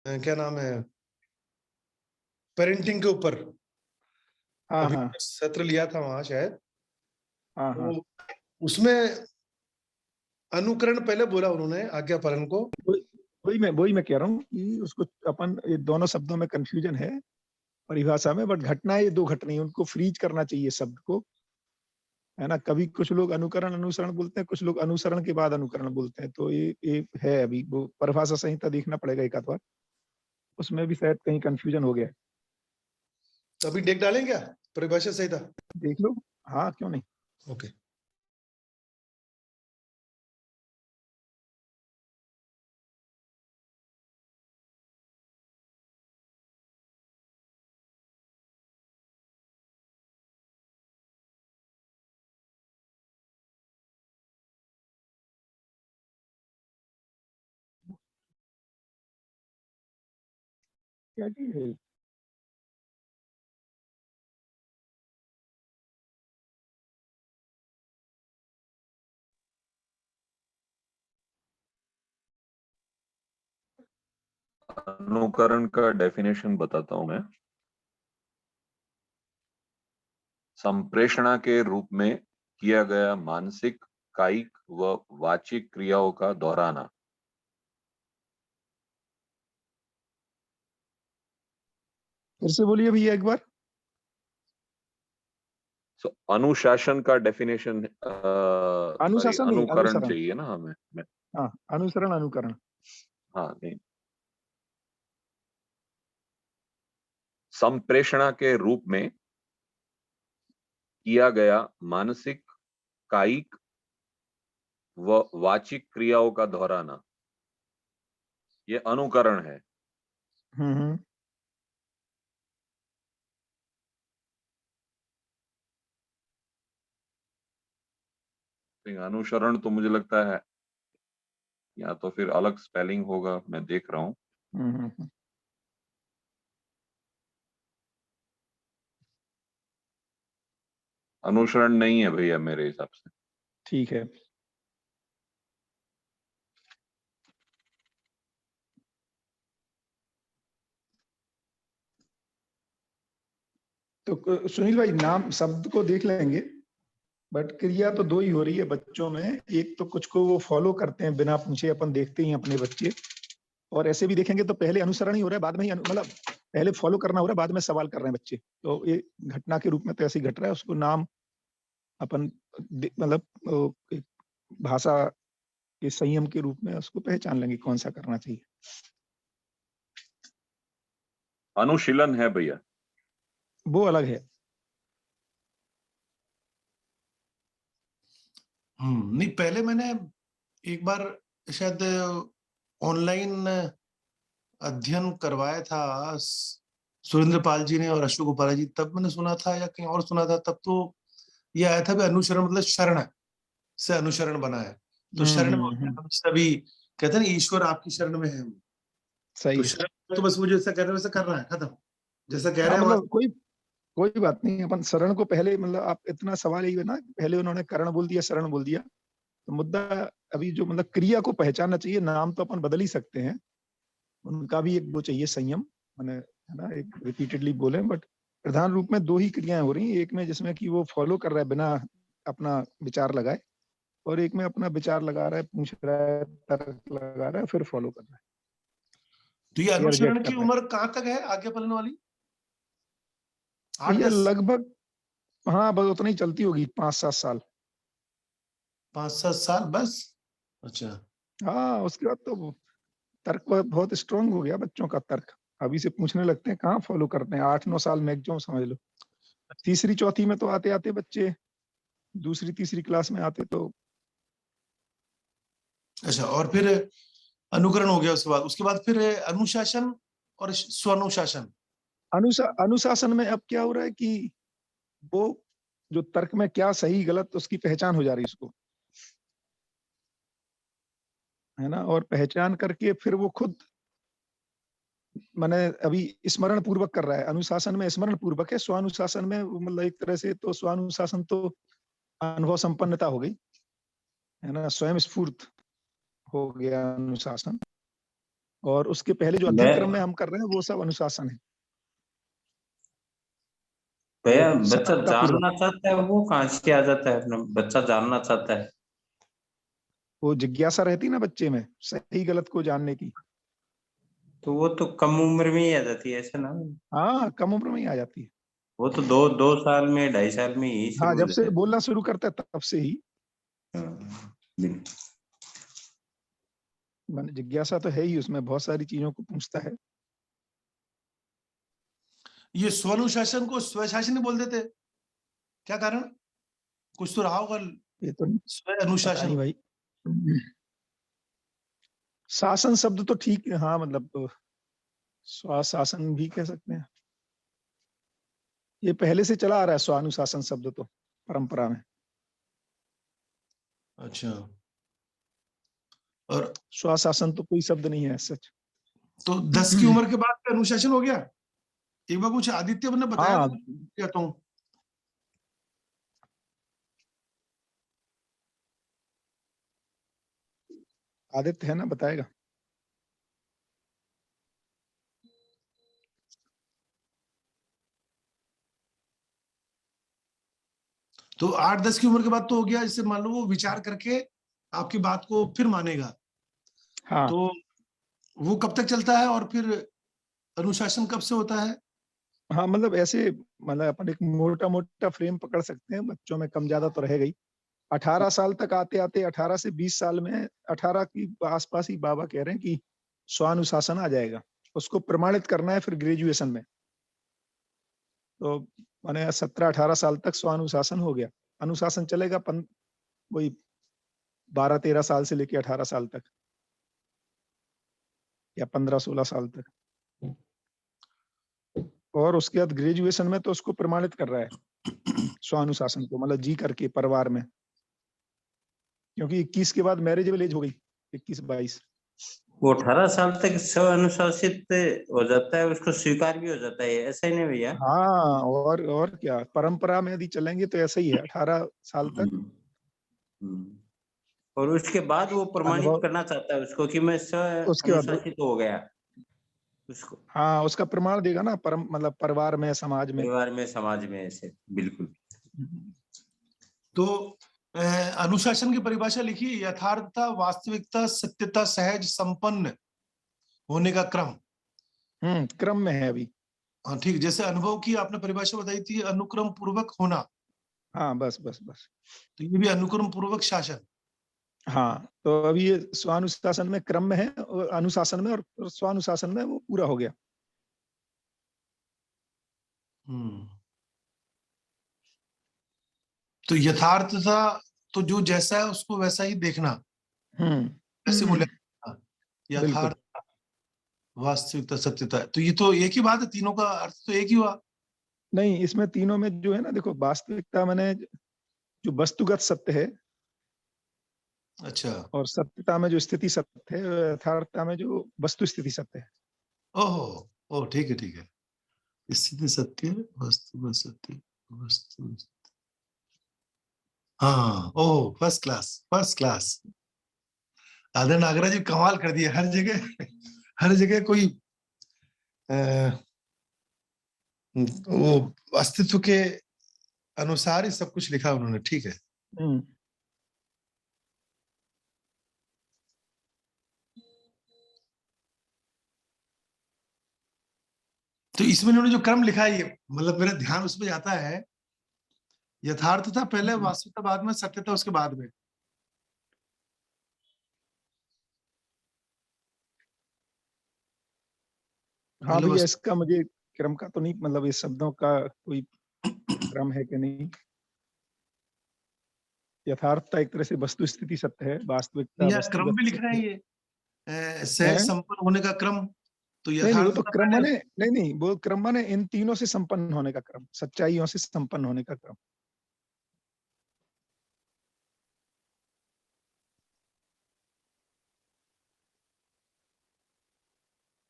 क्या नाम है, पेरेंटिंग के ऊपर हाँ अभी हाँ सत्र लिया था वहां शायद। हाँ हाँ। तो उसमें अनुकरण पहले बोला उन्होंने, आज्ञा पालन को। वही वही मैं कह रहा हूँ कि उसको अपन, ये दोनों शब्दों में कंफ्यूजन है परिभाषा में, बट घटना ये दो घटना है, उनको फ्रीज करना चाहिए शब्द को, है ना। कभी कुछ लोग अनुकरण अनुसरण बोलते हैं, कुछ लोग अनुसरण के बाद अनुकरण बोलते हैं, तो ये है, अभी वो परिभाषा संहिता देखना पड़ेगा एक आध बार, उसमें भी शायद कहीं कंफ्यूजन हो गया है। तो अभी देख डालें क्या परिभाषा सही था? देख लो, हाँ क्यों नहीं। ओके। क्या चीज है? अनुकरण का डेफिनेशन बताता हूं मैं। संप्रेषणा के रूप में किया गया मानसिक, कायिक व वाचिक क्रियाओं का दोहराना। फिर से बोलिए भैया एक बार। अनुशासन का डेफिनेशन, सॉरी, अनुशासन नहीं, अनुकरण अनुसरण। चाहिए ना हमें। हाँ, अनुसरण अनुकरण। हाँ नहीं, संप्रेषणा के रूप में किया गया मानसिक, कायिक व वाचिक क्रियाओं का दोहराना, ये अनुकरण है। हम्म। अनुसरण तो मुझे लगता है या तो फिर अलग स्पेलिंग होगा, मैं देख रहा हूं। हम्म। अनुसरण नहीं है भैया मेरे हिसाब से। ठीक है। तो सुनील भाई, नाम शब्द को देख लेंगे, बट क्रिया तो दो ही हो रही है बच्चों में। एक तो कुछ को वो फॉलो करते हैं बिना पूछे, अपन देखते ही हैं अपने बच्चे, और ऐसे भी देखेंगे तो पहले अनुसरण ही हो रहा है, बाद में ही मतलब पहले फॉलो करना हो रहा है, बाद में सवाल कर रहे हैं बच्चे। तो ये घटना के रूप में तो ऐसे ही घट रहा है, उसको नाम अपन मतलब एक भाषा के संयम के रूप में उसको पहचान लेंगे कौन सा करना चाहिए। अनुशीलन है भैया। वो अलग है। नहीं, पहले मैंने एक बार शायद ऑनलाइन अध्ययन करवाया था सुरेंद्र पाल जी ने और अशोक उपाध्याय जी, तब मैंने सुना था या कहीं और सुना था, तब तो ये आया था भी अनुसरण मतलब शरण से अनुसरण बना है। तो शरण में होते हैं हम सभी, कहते हैं ना ईश्वर आपकी शरण में है हम। सही तो है। शरण तो बस वो जैसा कह रहे हैं वैसा कर रहा है, खत्म। जैसा कह हाँ रहे हैं मतलब कोई कोई बात नहीं, अपन शरण को पहले, मतलब आप इतना सवाल यही है ना, पहले उन्होंने करण बोल दिया, शरण बोल दिया, तो मुद्दा अभी जो मतलब क्रिया को पहचानना चाहिए, नाम तो अपन बदल ही सकते हैं, उनका भी एक वो चाहिए संयम, मैंने है ना एक रिपीटेडली बोले, बट प्रधान रूप में दो ही क्रियाएं हो रही हैं, एक में जिसमें कि वो फॉलो कर रहा है बिना अपना विचार लगाए, और एक में अपना विचार लगा रहा है, पूछ रहा है, तर्क लगा रहा है, फिर फॉलो कर रहा है तो ये या रिजेक्ट अनुसरण कर की रहा है। उम्र कहाँ तक है आगे पालन वाली? तो 8 ये 10 लगभग, हाँ बस उतना ही चलती होगी, 5-7 साल। 5 7 साल बस। अच्छा। हाँ, उसके बाद तो तर्क बहुत स्ट्रांग हो गया बच्चों का तर्क, अभी से पूछने लगते हैं, कहाँ फॉलो करते हैं, 8-9 साल मैक्सिमम समझ लो। तीसरी चौथी में तो आते आते बच्चे दूसरी तीसरी क्लास में आते तो। अच्छा, और फिर अनुकरण हो गया, उसके बाद फिर अनुशासन और स्वानुशासन। अनुशासन में अब क्या हो रहा है कि वो जो तर्क में क्या सही गलत उसकी पहचान हो जा रही है उसको, है ना, और पहचान करके फिर वो खुद मैंने अभी स्मरण पूर्वक कर रहा है। अनुशासन में स्मरण पूर्वक है, स्वानुशासन में मतलब एक तरह से तो स्वानुशासन तो अनुभव संपन्नता हो गई, है ना, स्वयं स्फूर्त हो गया अनुशासन, और उसके पहले जो अध्ययन मैं क्रम में हम कर रहे हैं वो सब अनुशासन है। भैया तो बच्चा सतर्कतापूर्वक जानना चाहता है वो कहाँ से आ जाता है, अपना बच्चा जानना चाहता है। वो जिज्ञासा रहती है ना बच्चे में, सही गलत को जानने की। तो वो तो कम उम्र में ही आ जाती है ऐसा ना। हाँ, कम उम्र में ही आ जाती है। वो तो 2 साल में 2.5 साल में ही हाँ, शुरू हो जब से जाता बोलना शुरू करता है तब से ही। है। बिल्कुल। माने जिज्ञासा तो है ही, उसमें बहुत सारी चीजों को पूछता है। ये स्वनुशासन को स्वशासन बोल देते, क्या कारण? कुछ तो रहा होगा ये तो स्व पता अनुशासन। नहीं भाई। शासन शब्द तो ठीक है, हाँ, मतलब स्वशासन भी कह सकते हैं। ये पहले से चला आ रहा है स्वानुशासन शब्द तो परंपरा में। अच्छा, और स्वशासन तो कोई शब्द नहीं है सच। तो 10 की उम्र के बाद का अनुशासन हो गया। एक बार कुछ आदित्य ने बताया हाँ, था, कहता हूँ। आदित्य है ना, बताएगा। तो 8-10 की उम्र के बाद तो हो गया, इससे मान लो वो विचार करके आपकी बात को फिर मानेगा। हाँ, तो वो कब तक चलता है और फिर अनुशासन कब से होता है? हाँ, मतलब ऐसे, मतलब अपन एक मोटा मोटा फ्रेम पकड़ सकते हैं, बच्चों में कम ज्यादा तो रहेगा ही। 18 साल तक आते आते 18 से 20 साल में, 18 की आसपास ही बाबा कह रहे हैं कि स्वानुशासन आ जाएगा। उसको प्रमाणित करना है फिर ग्रेजुएशन में। तो माने 17-18 साल तक स्वानुशासन हो गया। अनुशासन चलेगा वही 12-13 साल से लेके 18 साल तक, या 15-16 साल तक। और उसके बाद ग्रेजुएशन में तो उसको प्रमाणित कर रहा है स्वानुशासन को, मतलब जी करके परिवार में। क्योंकि 21 के बाद मैरिजेबल एज हो गई, 21-22। वो 18 साल तक स्व अनुशासित हो जाता है, उसको स्वीकार भी हो जाता है, ऐसा ही नहीं भैया? हाँ, और क्या, परंपरा में यदि चलेंगे तो ऐसा ही है, 18 साल तक। हम्म। और उसके बाद वो प्रमाणित अनुभव, करना चाहता है उसको कि मैं स्व उसके बाद अनुशासित हो गया। उसको हाँ, उसका प्रमाण देगा ना, मतलब परिवार में, समाज में। परिवार में समाज में ऐसे बिल्कुल। तो अनुशासन की परिभाषा लिखी, यथार्थता, वास्तविकता, सत्यता, सहज, संपन्न होने का क्रम। क्रम में है अभी। हाँ ठीक, जैसे अनुभव की आपने परिभाषा बताई थी, अनुक्रम पूर्वक होना। हाँ, बस बस बस। तो ये भी अनुक्रम पूर्वक शासन। हाँ, तो अभी ये स्वानुशासन में क्रम में है, और अनुशासन में और स्वानुशासन में वो पूरा हो गया। हम्म। तो यथार्थता, तो जो जैसा है उसको वैसा ही देखना, ऐसे बोले। बिल्कुल। यथार्थ, वास्तविकता, सत्यता, तो ये तो एक ही बात है, तीनों का अर्थ तो एक ही हुआ। नहीं, इसमें तीनों में जो है ना, देखो, वास्तविकता माने जो वस्तुगत सत्य है, अच्छा, और सत्यता में जो स्थिति सत्य है, और यथार्थता में जो वस्तु स्थिति सत्य है। ओहो, ओ ठीक है ठीक है। स्थिति सत्य, वस्तु में सत्य, वस्तु। हाँ, ओह, फर्स्ट क्लास, फर्स्ट क्लास। आदर नागराज जी कमाल कर दिया, हर जगह, हर जगह कोई वो अस्तित्व के अनुसार ही सब कुछ लिखा उन्होंने, ठीक है। हम्म। तो इसमें उन्होंने जो क्रम लिखा है, ये मतलब मेरा ध्यान उसमें जाता है, यथार्थता पहले, वास्तविकता बाद में, सत्यता उसके बाद में। हाँ पहले भैया, वस्तु। इसका मुझे क्रम का तो नहीं, मतलब ये शब्दों का कोई क्रम है कि नहीं। यथार्थता एक तरह से वस्तु स्थिति सत्य है, वास्तविकता या क्रम वस्तुगत भी लिख रहे सत्य हैं है। ये, सहज हैं? संपन्न होने का क्रम। तो नहीं नहीं, वो तो यथार्थता क्रम पहले। माने, नहीं नहीं, वो क्रम माने इन तीनों से संपन्न होने का क्रम, सच्चाइयों से संपन्न होने का क्रम।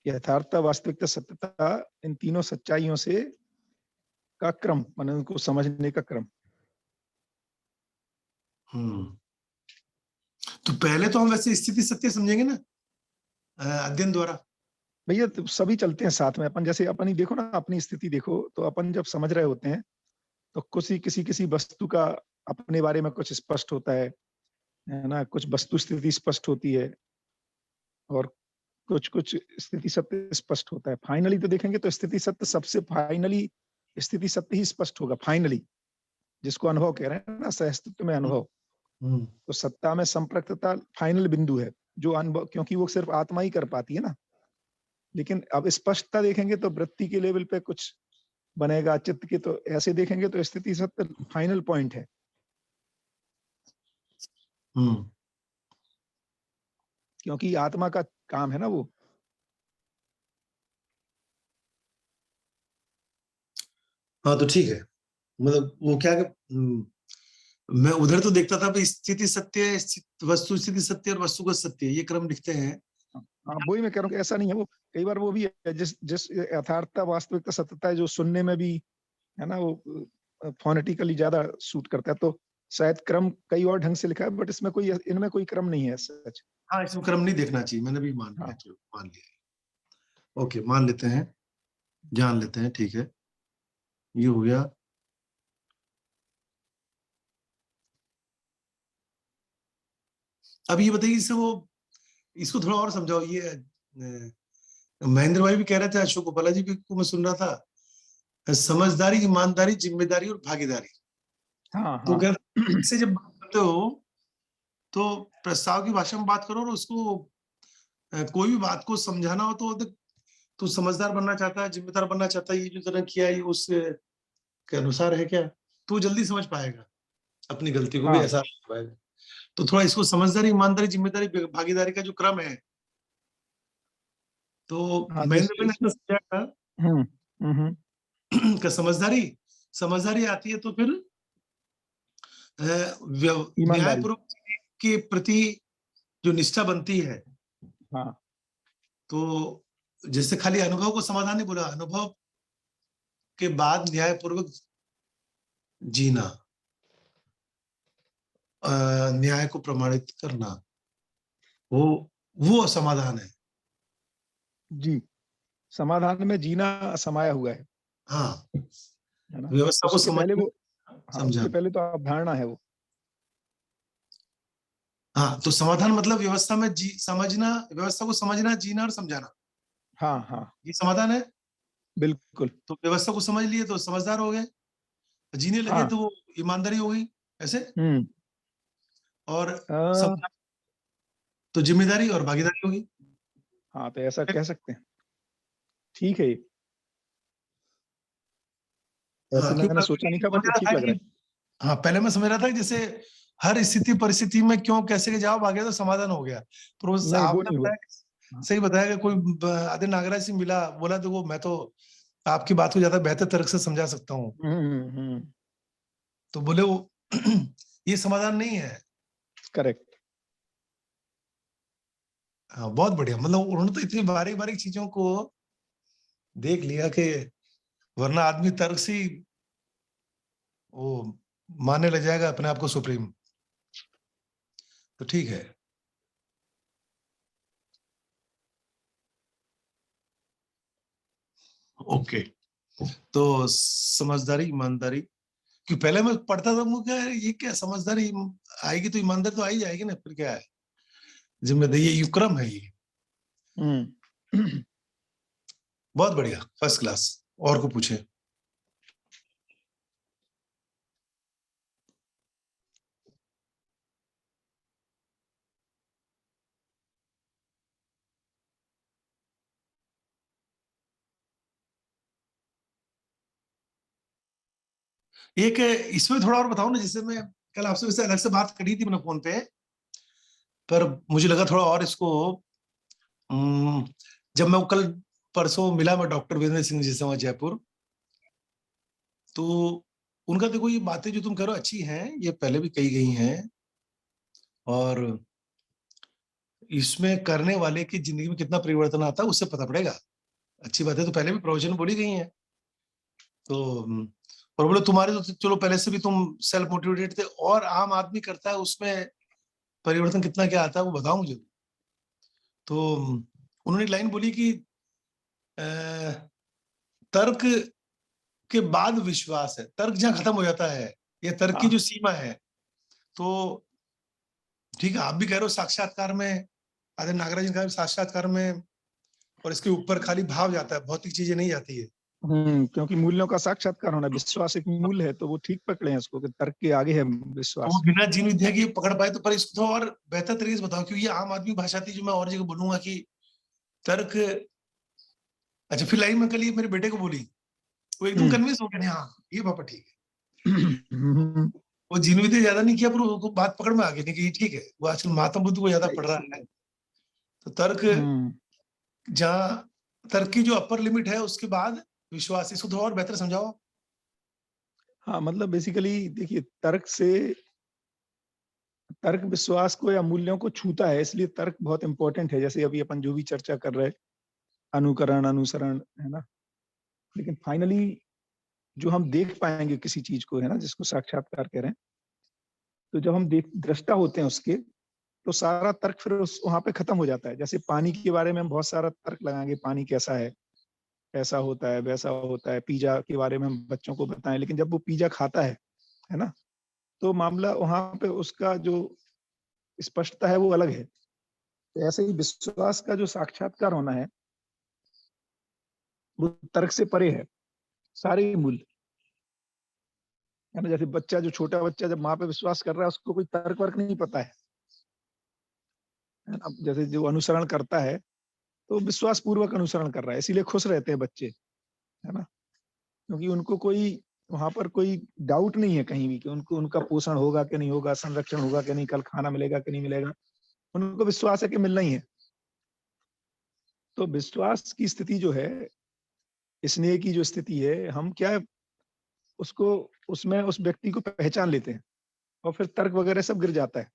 यथार्थता, वास्तविकता, सत्यता, इन तीनों सच्चाइयों से का क्रम, माने उनको समझने का क्रम। हम्म। तो पहले तो हम वैसे स्थिति सत्य समझेंगे ना। अध्ययन द्वारा? भैया तो सभी चलते हैं साथ में। अपन जैसे अपन ही देखो ना, अपनी स्थिति देखो, तो अपन जब समझ रहे होते हैं तो किसी वस्तु का अपने बारे में कुछ स्पष्ट होता है ना, कुछ वस्तु स्थिति स्पष्ट होती है और कुछ स्थिति सत्य स्पष्ट होता है। फाइनली तो देखेंगे तो स्थिति सत्य सबसे फाइनली स्थिति सत्य ही स्पष्ट होगा फाइनली, जिसको अनुभव कह रहे हैं ना, सहअस्तित्व में अनुभव। तो सत्ता में संप्रक्तता फाइनल बिंदु है जो अनुभव, क्योंकि वो सिर्फ आत्मा ही कर पाती है ना। लेकिन अब स्पष्टता देखेंगे तो वृत्ति के लेवल पे कुछ बनेगा, चित्त के तो ऐसे देखेंगे तो स्थिति सत्य फाइनल पॉइंट है। क्योंकि आत्मा का काम है ना वो। हाँ, तो ठीक है। मतलब वो क्या मैं उधर तो देखता था स्थिति सत्य, वस्तु स्थिति सत्य और वस्तुगत सत्य, ये क्रम लिखते हैं। हाँ, वही मैं कह रहा हूँ कि ऐसा नहीं है वो। कई बार वो भी है जिस यथार्थता वास्तविकता सत्यता है जो सुनने में भी है ना, वो फोनेटिकली ज्यादा सूट करता है। तो शायद क्रम कई और ढंग से लिखा है, बट इनमें कोई क्रम नहीं है सच। हाँ, इसमें क्रम नहीं देखना चाहिए, मैंने भी मान लिया। चलो मान लिया, ओके, मान लेते हैं, जान लेते हैं, ठीक है, ये हो गया। अब ये बताइए, इससे वो इसको थोड़ा और समझाओ। ये महेंद्र भाई भी कह रहे थे, अशोक गोपाला जी भी को मैं सुन रहा था, समझदारी, ईमानदारी, जिम्मेदारी और भागीदारी। हाँ तो हाँ। क्या से जब बात करते हो तो प्रस्ताव की भाषा में बात करो, और उसको कोई भी बात को समझाना हो तो तू समझदार बनना चाहता है, जिम्मेदार बनना चाहता है, ये जो तूने किया है उस के अनुसार है क्या, तू जल्दी समझ पाएगा अपनी गलती को भी, हाँ ऐसा पाएगा। तो थोड़ा इसको समझदारी, ईमानदारी, जिम्मेदारी, भागीदारी का जो क्रम है, तो हाँ। महेंद्र भाई ने ऐसा समझाया हम्म हम्म कि समझदारी आती है तो फिर ईमानदारी। न्यायपूर्वक के प्रति जो निष्ठा बनती है। हाँ तो जैसे खाली अनुभव को समाधान नहीं बोला, अनुभव के बाद न्यायपूर्वक जीना, न्याय को प्रमाणित करना, वो समाधान है। जी, समाधान में जीना समाया हुआ है हाँ, ना। व्यवस्था को उसके पहले समझना, वो, हाँ, उसके समझाना। पहले तो अवधारणा है वो। हाँ, तो समाधान मतलब व्यवस्था में समझना, व्यवस्था को समझना, जीना और समझाना, हाँ हाँ, ये समाधान है। बिल्कुल। तो व्यवस्था को समझ लिए तो समझदार हो गए, जीने लगे हाँ। तो वो ईमानदारी हो गई, ऐसे। हम्म। और समझा तो जिम्मेदारी और भागीदारी होगी। हाँ, तो ऐसा कह सकते हैं। ठीक है ये। हाँ, ऐसे क्योंकि मैंने सोचा नहीं था, समझ बट ये रहा ठीक था लग रहा कि, हाँ, पहले मैं समझ रहा था कि जैसे हर स्थिति परिस्थिति में क्यों कैसे के जवाब आ गया तो समाधान हो गया। तो है। नहीं, वो आपने नहीं हुआ। बताया, सही बताया कि कोई आदि नागराज से मिला, बोला तो वो मैं तो आपकी बात को ज्यादा बेहतर तरीके से समझा सकता हूँ, तो बोले वो ये समाधान नहीं है। करेक्ट। हाँ, बहुत बढ़िया। मतलब उन्होंने तो इतनी बारीक बारीक चीजों को देख लिया कि वरना आदमी तर्क से ही वो मानने लग जाएगा अपने आप को सुप्रीम। तो ठीक है, ओके। तो समझदारी, ईमानदारी, कि पहले मैं पढ़ता था मुझे क्या ये क्या समझदारी आएगी तो ईमानदारी तो आ ही जाएगी ना, फिर क्या है, जिम्मेदारी, ये युक्रम है ये। बहुत बढ़िया, फर्स्ट क्लास। और को पूछे। एक इसमें थोड़ा और बताओ ना, जिससे मैं कल आपसे वैसे अलग से बात करी थी मैंने फोन पे, पर मुझे लगा थोड़ा और इसको जब मैं कल परसों मिला मैं डॉक्टर वीरेंद्र सिंह जी से वहां जयपुर, तो उनका देखो ये बातें जो तुम कह रहे हो अच्छी हैं, ये पहले भी कही गई हैं, और इसमें करने वाले की जिंदगी में कितना परिवर्तन आता है उससे पता पड़ेगा। अच्छी बातें तो पहले भी प्रवचन बोली गई हैं। तो और बोले तुम्हारे तो चलो पहले से भी तुम सेल्फ मोटिवेटेड थे, और आम आदमी करता है उसमें परिवर्तन कितना क्या आता है वो बताओ मुझे। तो उन्होंने एक लाइन बोली कि तर्क के बाद विश्वास है, तर्क जहां खत्म हो जाता है या तर्क की जो सीमा है, तो ठीक है, आप भी कह रहे हो साक्षात्कार में, आदरणीय नागराज जी का साक्षात्कार में, और इसके ऊपर खाली भाव जाता है, भौतिक चीजें नहीं जाती है। क्योंकि मूल्यों का साक्षात्कार होना, विश्वास एक मूल्य है, तो वो ठीक पकड़े हैं उसको कि तर्क के आगे है तो विश्वास। वो बिना जीवन विद्या की पकड़ पाए तो, पर इसको तो और बेहतर तरीके से बताओ, क्योंकि ये आम आदमी भाषा थी जो मैं और जगह बोलूंगा कि तर्क। अच्छा, फिर लाइन में कल ये मेरे बेटे को बोली, वो एकदम कन्विंस हो गया, नहीं हाँ ये पापा ठीक है। वो जीवन विद्या ज्यादा नहीं किया, पर उसको बात पकड़ में आ गई, नहीं कि ठीक है, वो आजकल महात्मा बुद्ध को ज्यादा पढ़ रहा है। तो तर्क जहाँ, तर्क की जो अपर लिमिट है, उसके बाद विश्वास, इसको थोड़ा और बेहतर समझाओ। हाँ, मतलब बेसिकली देखिए, तर्क विश्वास को या मूल्यों को छूता है, इसलिए तर्क बहुत इंपॉर्टेंट है। जैसे अभी अपन जो भी चर्चा कर रहे हैं, अनुकरण, अनुसरण, है ना। लेकिन फाइनली जो हम देख पाएंगे किसी चीज को, है ना, जिसको साक्षात्कार कह रहे हैं, तो जब हम दृष्टा होते हैं उसके, तो सारा तर्क फिर उस वहां पे खत्म हो जाता है। जैसे पानी के बारे में हम बहुत सारा तर्क लगाएंगे, पानी कैसा है, ऐसा होता है, वैसा होता है। पिज्जा के बारे में हम बच्चों को बताएं, लेकिन जब वो पिज्जा खाता है ना, तो मामला वहां पे उसका जो स्पष्टता है वो अलग है। तो ऐसे ही विश्वास का जो साक्षात्कार होना है, वो तर्क से परे है, सारे मूल्य, है ना। जैसे बच्चा, जो छोटा बच्चा जब माँ पे विश्वास कर रहा है, उसको कोई तर्क वर्क नहीं पता है ना। जैसे जो अनुसरण करता है, तो विश्वास पूर्वक अनुसरण कर रहा है, इसीलिए खुश रहते हैं बच्चे, है ना। क्योंकि उनको कोई वहां पर कोई डाउट नहीं है कहीं भी कि उनको, उनका पोषण होगा कि नहीं होगा, संरक्षण होगा कि नहीं, कल खाना मिलेगा कि नहीं मिलेगा, उनको विश्वास है कि मिलना ही है। तो विश्वास की स्थिति जो है, स्नेह की जो स्थिति है, हम क्या उसको, उसमें उस व्यक्ति को पहचान लेते हैं, और फिर तर्क वगैरह सब गिर जाता है।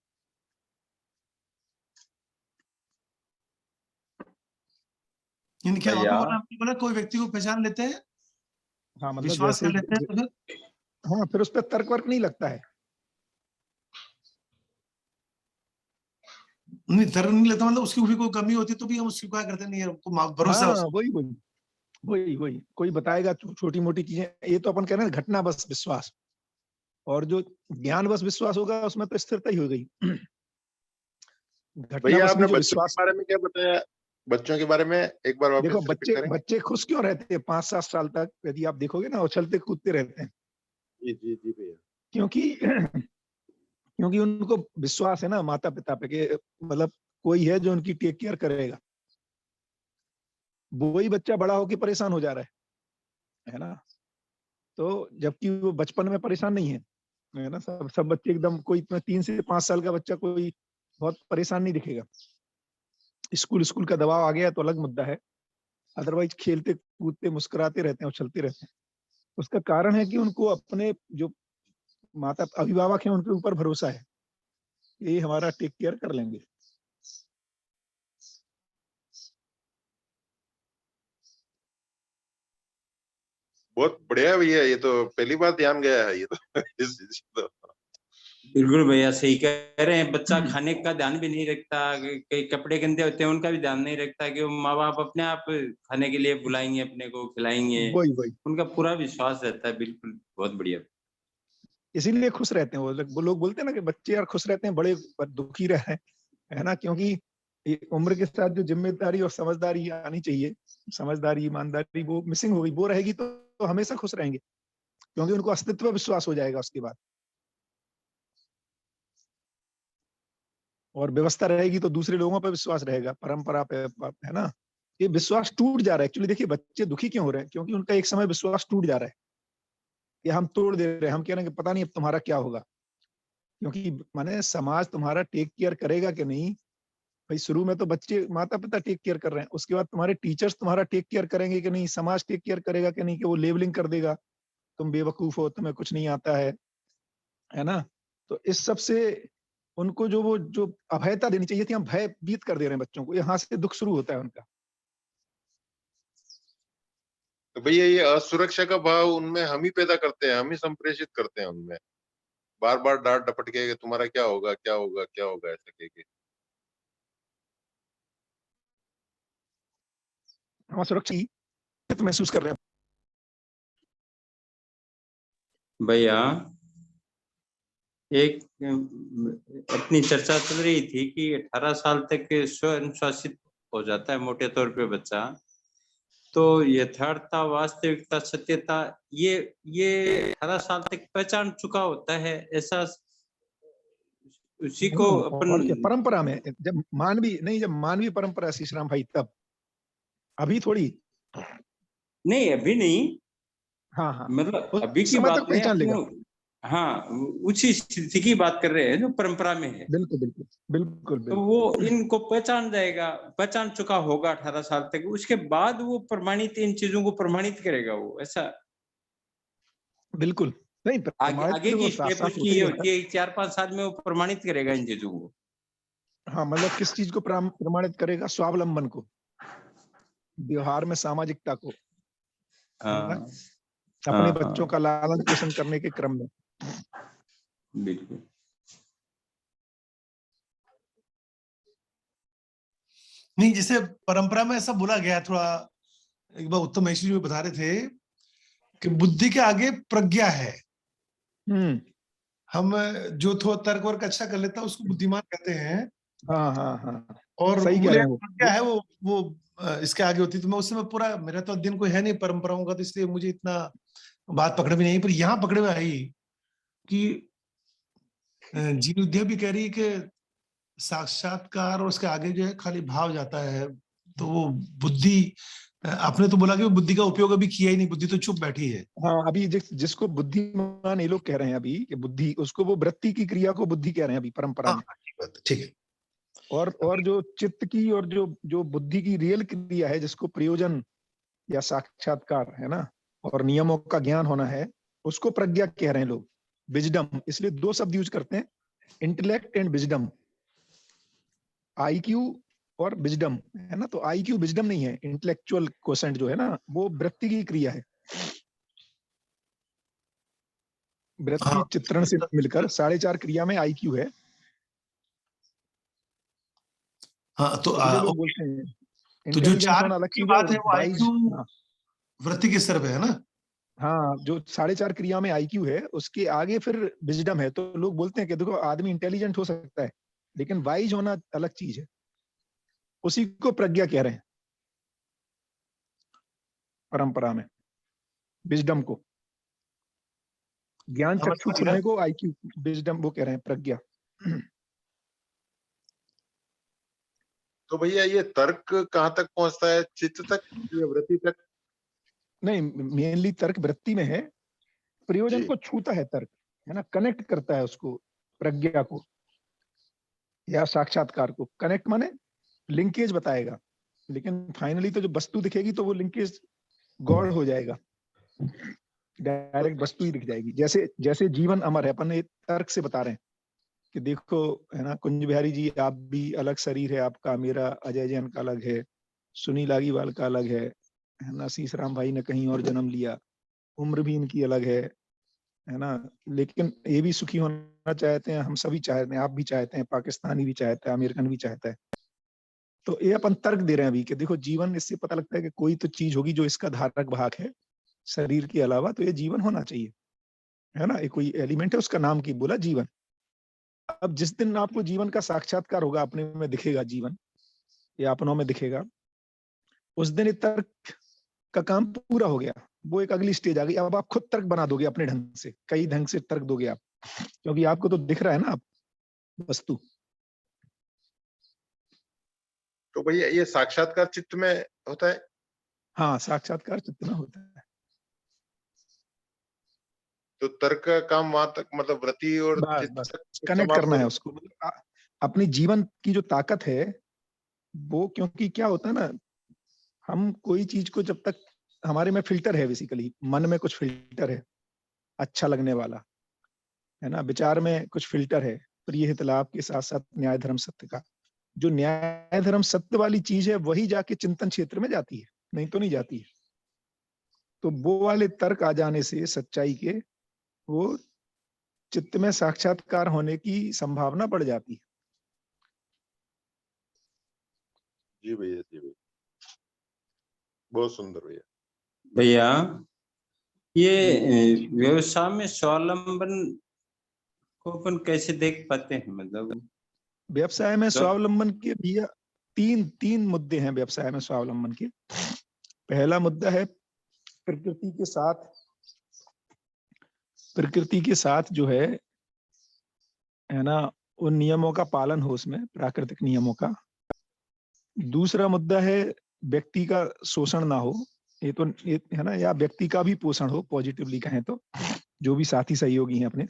यानी क्या वहां पे भैया बोला, आपने बोला कोई व्यक्ति को पहचान लेते हैं, हाँ, मतलब विश्वास जैसे कर लेते हैं, तो फिर हाँ, फिर उस पर तर्क वर्क नहीं लगता है। नहीं, तर्क नहीं लगता, मतलब उसकी भी कोई कमी होती तो भी हम स्वीकार करते नहीं है, हमको भरोसा है हाँ, उसको। वही वही वही वही कोई बताएगा छोटी मोटी चीजें, ये तो अपन कह रहे हैं घटना बस विश्वास। और जो ज्ञान बस विश्वास होगा, उसमें तो स्थिरता ही हो गई। घटना भैया बस में आपने जो बच्चों के विश्वास, बारे में क्या बताया? बच्चों के बारे में एक बार देखो वापस रिपीट बच्चे करेंगे? बच्चे खुश क्यों रहते हैं 5-7 साल तक, यदि आप देखोगे ना, उछलते कूदते रहते हैं। जी जी जी भैया। क्योंकि क्योंकि उनको विश्वास है ना माता पिता पे, कि मतलब कोई है जो उनकी टेक केयर करेगा। वही बच्चा बड़ा होकर परेशान हो जा रहा है ना। तो जबकि वो बचपन में परेशान नहीं है ना। सब सब बच्चे एकदम, कोई 3 से 5 साल का बच्चा कोई बहुत परेशान नहीं दिखेगा। स्कूल का दबाव आ गया तो अलग मुद्दा है, अदरवाइज खेलते कूदते मुस्कुराते रहते हैं, उछलते रहते हैं। उसका कारण है कि उनको अपने जो माता अभिभावक हैं, उनके ऊपर भरोसा है, ये हमारा टेक केयर कर लेंगे। बहुत बढ़िया भैया, ये तो पहली बार ध्यान गया है ये तो। इस चीज तो। बिल्कुल भैया सही कह रहे हैं। बच्चा खाने का ध्यान भी नहीं रखता, कई कपड़े गंदे होते हैं उनका भी ध्यान नहीं रखता, कि वो माँ बाप अपने आप खाने के लिए बुलाएंगे, अपने को खिलाएंगे, वही वही उनका पूरा विश्वास रहता है। बिल्कुल, बहुत बढ़िया। इसीलिए खुश रहते हैं वो लोग बोलते हैं ना कि बच्चे यार खुश रहते हैं, बड़े दुखी रह रहे हैं, है ना। क्योंकि ये उम्र के साथ जो जिम्मेदारी और समझदारी आनी चाहिए, समझदारी ईमानदारी वो मिसिंग हो गई, वो रहेगी तो हमेशा खुश रहेंगे, क्योंकि उनको अस्तित्व पे विश्वास हो जाएगा उसके बाद। और व्यवस्था रहेगी तो दूसरे लोगों पर विश्वास रहेगा, परंपरा पे, है ना। ये विश्वास टूट जा रहा है एक्चुअली। देखिए बच्चे दुखी क्यों हो रहे हैं, क्योंकि उनका एक समय विश्वास टूट जा रहा है, या हम तोड़ दे रहे हैं, हम कह रहे हैं कि पता नहीं अब तुम्हारा क्या होगा। क्योंकि माने समाज तुम्हारा टेक केयर करेगा कि नहीं, भाई शुरू में तो बच्चे माता पिता टेक केयर कर रहे हैं, उसके बाद तुम्हारे टीचर्स तुम्हारा टेक केयर करेंगे कि नहीं, समाज टेक केयर करेगा कि नहीं, कि वो लेबलिंग कर देगा, तुम बेवकूफ हो, तुम्हें कुछ नहीं आता है ना। तो इस सब से उनको जो वो जो अभयता देनी चाहिए थी, हम भयभीत कर दे रहे हैं बच्चों को, यहाँ से दुख शुरू होता है उनका। तो भैया ये असुरक्षा का भाव उनमें हम ही पैदा करते हैं, हम ही संप्रेषित करते हैं उनमें, बार बार डांट डपट के कि तुम्हारा क्या होगा क्या होगा क्या होगा, ऐसा कह के। हम सुरक्षित महसूस कर रहे हैं। भैया एक अपनी चर्चा चल रही थी कि 18 साल तक स्वयं हो जाता है मोटे तौर पे बच्चा, तो यथार्थता, वास्तविकता, सत्यता ये 18 साल तक पहचान चुका होता है, ऐसा उसी को और क्या अपन परंपरा में, जब मानवीय परंपरा शीशराम भाई, तब अभी थोड़ी। नहीं, अभी नहीं, हाँ हाँ, मतलब उस अभी की समय बात तक नहीं पहचान लेगा। अपने। हाँ, उसी स्थिति की बात कर रहे हैं जो परंपरा में है, बिल्कुल बिल्कुल बिल्कुल तो बिल्कुल। वो इनको पहचान जाएगा, पहचान चुका होगा 18 साल तक, उसके बाद वो प्रमाणित, इन चीजों को प्रमाणित करेगा वो, ऐसा बिल्कुल नहीं, आगे प्रमाणित आगे वो की साफ स्टेप साफ उसकी होते ही ये है ना। होती है 4-5 साल में वो प्रमाणित करेगा इन चीजों को। हाँ, मतलब किस चीज को प्रमाणित करेगा? स्वावलंबन को, व्यवहार में सामाजिकता को, है ना? हाँ अपने हाँ बच्चों का लालन पोषण करने के क्रम में। बिल्कुल। नहीं, जैसे परंपरा में ऐसा बोला गया, थोड़ा एक बार उत्तम महेश्वरी जी बता रहे थे कि बुद्धि के आगे प्रज्ञा है। हम जो थोड़ा तर्क वर्क अच्छा कर लेता है उसको बुद्धिमान कहते हैं, हाँ हाँ हाँ, और सही कह मुझे रहे हैं वो। प्रज्ञा है वो इसके आगे होती। तो मैं उस समय पूरा, मेरा तो अध्ययन कोई है नहीं परंपराओं का, तो इसलिए मुझे इतना बात पकड़ में नहीं, पर यहाँ पकड़े में आई कि जीव विद्या भी कह रही है कि साक्षात्कार और उसके आगे जो है खाली भाव जाता है। तो वो बुद्धि, आपने तो बोला कि वो बुद्धि का उपयोग अभी किया ही नहीं, बुद्धि तो चुप बैठी है। हाँ, अभी जिसको बुद्धिमान ये लोग कह रहे हैं अभी कि बुद्धि, उसको वो वृत्ति की क्रिया को बुद्धि कह रहे हैं अभी परंपरा हाँ, में। ठीक है। और जो चित्त की और जो बुद्धि की रियल क्रिया है, जिसको प्रयोजन या साक्षात्कार है ना, और नियमों का ज्ञान होना है, उसको प्रज्ञा कह रहे हैं लोग, विजडम। इसलिए दो शब्द यूज करते हैं, इंटेलेक्ट एंड विजडम, आईक्यू और विजडम, है ना। तो आईक्यू विजडम नहीं है, इंटेलेक्चुअल क्वोशेंट जो है ना, वो वृत्ति की क्रिया है। वृत्ति हाँ, चित्रण से मिलकर 4.5 क्रिया में आईक्यू है। हाँ, तो इसलिए लोग बोलते हैं तो जो इंटेलिजेंस 4 होना अलग की चीज है बात और है वो वाइज। आईक्यू वृत्ति के स्तर पे है ना। हाँ, जो 4.5 क्रिया में आईक्यू है, उसके आगे फिर विजडम है। तो लोग बोलते हैं कि देखो, आदमी इंटेलिजेंट हो सकता है, लेकिन वाइज होना अलग चीज है। उसी को प्रज्ञा कह रहे हैं परंपरा में, विजडम को, ज्ञान समझ चक्षु गया। खुलने को आईक्यू, विजडम वो कह रहे हैं प्रज्ञा। तो भैया ये तर्क कहाँ तक पहुंचता है, चित्त तक या वृत्ति तक? नहीं, मेनली तर्क वृत्ति में है, प्रयोजन जी। को छूता है तर्क, है ना, कनेक्ट करता है उसको, प्रज्ञा को या साक्षात्कार को। कनेक्ट माने लिंकेज बताएगा, लेकिन फाइनली तो जो वस्तु दिखेगी तो वो लिंकेज गॉड हो जाएगा, डायरेक्ट वस्तु ही दिख जाएगी। जैसे जैसे जीवन अमर है, अपन ये तर्क से बता रहे हैं कि देखो, है ना, कुंज बिहारी जी, आप भी अलग शरीर है आपका, मेरा अजय जैन का अलग है, सुनील आगीवाल का अलग है ना, शीशराम भाई ने कहीं और जन्म लिया, उम्र भी इनकी अलग है ना, लेकिन ये भी सुखी होना चाहते हैं, हम सभी चाहते हैं, आप भी चाहते हैं, पाकिस्तानी भी चाहता है, अमेरिकन भी चाहता है। तो ये अपन तर्क दे रहे हैं अभी कि देखो, जीवन, इससे पता लगता है कि कोई तो चीज होगी जो इसका धारक भाग है शरीर के अलावा, तो ये जीवन होना चाहिए, है ना, ये कोई एलिमेंट है, उसका नाम की बोला जीवन। अब जिस दिन आपको जीवन का साक्षात्कार होगा, अपने में दिखेगा जीवन, या अपनों में दिखेगा, उस दिन ये तर्क का काम पूरा हो गया। वो एक अगली स्टेज आ गई। अब आप खुद तर्क बना दोगे अपने ढंग से, कई ढंग से तर्क दोगे आप, क्योंकि आपको तो दिख रहा है ना आप वस्तु। तो भैया ये साक्षात्कार चित्त में होता है? हाँ, साक्षात्कार चित्त में होता है। तो तर्क का काम वहां तक, मतलब वृत्ति और बस चित्त बस तक कनेक्ट समाप्त करना हो है जाता उसको, मतलब अपनी जीवन की जो ताकत है वो, क्योंकि क्या होता है ना, हम कोई चीज को जब तक, हमारे में फिल्टर है, बेसिकली मन में कुछ फिल्टर है अच्छा लगने वाला, है ना, विचार में कुछ फिल्टर है, प्रिय हित लाभ के साथ साथ न्याय धर्म सत्य का। जो न्याय धर्म सत्य वाली चीज है वही जाके चिंतन क्षेत्र में जाती है, नहीं तो नहीं जाती है। तो वो वाले तर्क आ जाने से सच्चाई के, वो चित्त में साक्षात्कार होने की संभावना बढ़ जाती है। जी भैया, जी भैया। बहुत सुंदर भैया। भैया ये व्यवसाय में स्वावलंबन को अपन कैसे देख पाते हैं, मतलब व्यवसाय में तो- स्वावलंबन के भैया तीन मुद्दे हैं व्यवसाय में स्वावलंबन के। पहला मुद्दा है प्रकृति के साथ जो है ना, उन नियमों का पालन हो, उसमें प्राकृतिक नियमों का। दूसरा मुद्दा है व्यक्ति का शोषण ना हो, ये है ना, या व्यक्ति का भी पोषण हो, पॉजिटिवली कहें तो, जो भी साथी सहयोगी हैं अपने।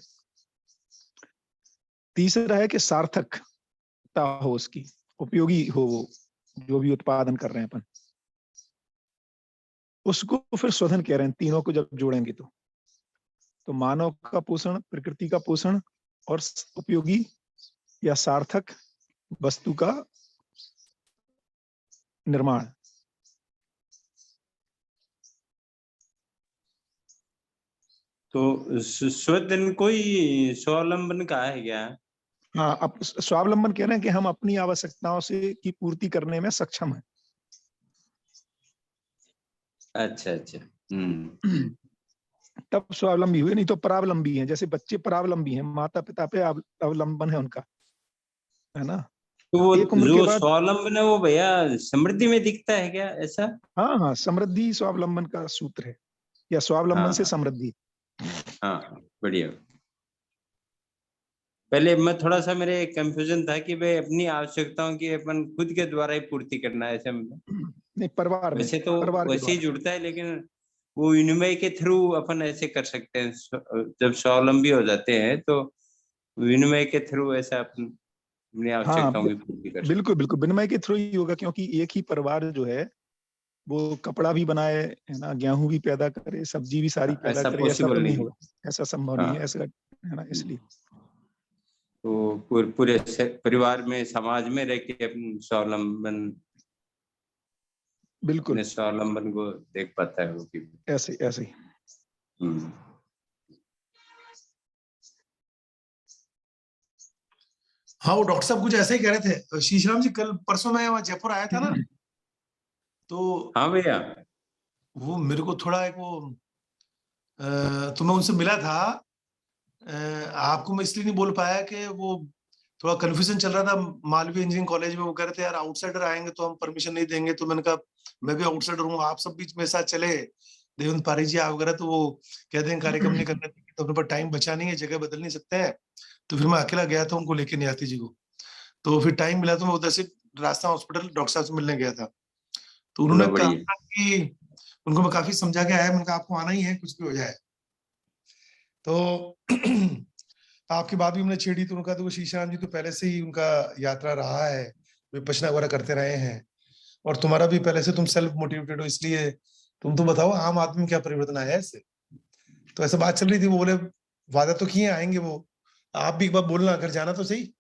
तीसरा है कि सार्थकता हो, उसकी उपयोगी हो, वो जो भी उत्पादन कर रहे हैं अपन, उसको फिर शोधन कह रहे हैं। तीनों को जब जोड़ेंगे तो मानव का पोषण, प्रकृति का पोषण और उपयोगी या सार्थक वस्तु का निर्माण। तो शोधन कोई स्वावलंबन का है क्या? हाँ, अब स्वावलंबन कह रहे हैं कि हम अपनी आवश्यकताओं से की पूर्ति करने में सक्षम हैं। अच्छा। तब स्वावलंबी हुए, नहीं तो परावलंबी हैं। जैसे बच्चे परावलंबी हैं, माता पिता पे अवलंबन है उनका, है ना। तो वो एक उम्र के जो बाद, स्वावलंबन है वो भैया समृद्धि में दिखता है क्या, ऐसा? हाँ, समृद्धि स्वावलंबन का सूत्र है, या स्वावलंबन से हाँ समृद्धि। हाँ, बढ़िया। पहले मैं थोड़ा सा, मेरे कंफ्यूजन था कि भाई अपनी आवश्यकताओं की अपन खुद के द्वारा ही पूर्ति करना है, ऐसे मतलब। नहीं, परिवार में, वैसे तो परिवार के वैसे ही द्वारा। जुड़ता है, लेकिन वो विनिमय के थ्रू अपन ऐसे कर सकते हैं। जब स्वावलंबी हो जाते हैं तो विनिमय के थ्रू ऐसा अपन अपनी हाँ, आवश्यकताओं की पूर्ति कर सकते बिल्कुल बिल्कुल, विनिमय के थ्रू ही होगा, क्योंकि एक ही परिवार जो है वो कपड़ा भी बनाए, है ना, गेहूं भी पैदा करे, सब्जी भी सारी हैं। पैदा ऐसा करे, ऐसा तो पॉसिबल नहीं नहीं। होगा, ऐसा संभव नहीं है, हाँ, ऐसा, है ना, इसलिए। तो पूरे परिवार में, समाज में रह के अपन स्वावलंबन, बिल्कुल अपने स्वावलंबन को देख पाता है वो भी। ऐसे ऐसे ही। हम्म। हाँ, वो डॉक्टर साहब कुछ ऐसे ही कह रहे थे। शीशराम जी, कल परसों मैं वहाँ जयपुर आया था ना, तो हाँ भैया। वो मेरे को थोड़ा एक वो तो मैं उनसे मिला था। आपको मैं इसलिए नहीं बोल पाया कि वो थोड़ा कंफ्यूजन चल रहा था मालवीय इंजीनियरिंग कॉलेज में। वो कह रहे थे यार आउटसाइडर आएंगे तो हम परमिशन नहीं देंगे। तो मैंने कहा मैं भी आउटसाइडर हूँ, आप सब बीच मेरे साथ चले, देवेंद्र पारी जी आप वगैरह, तो वो कहते हैं कार्यक्रम नहीं करने देंगे, तो अपने पास टाइम बचा नहीं है, जगह बदल नहीं सकते हैं। तो फिर मैं अकेला गया था उनको लेके, नियाती जी को। तो फिर टाइम मिला तो मैं उधर से रास्ता हॉस्पिटल डॉक्टर साहब से मिलने गया था। तो उन्होंने चलो कहा बढ़िया। कि उनको मैं काफी समझा के आया, मैंने कहा आपको आना ही है कुछ भी हो जाए। तो आपकी बात भी हमने छेड़ी, तो उनका तो वो शीशाराम जी तो पहले से ही उनका यात्रा रहा है, विपश्यना वगैरह करते रहे हैं, और तुम्हारा भी पहले से तुम सेल्फ मोटिवेटेड हो, इसलिए तुम तो बताओ आम आदमी में क्या परिवर्तन आया है इससे। तो ऐसा बात चल रही थी, वो बोले वादा तो किए आएंगे वो, आप भी एक बार बोलना अगर जाना तो सही।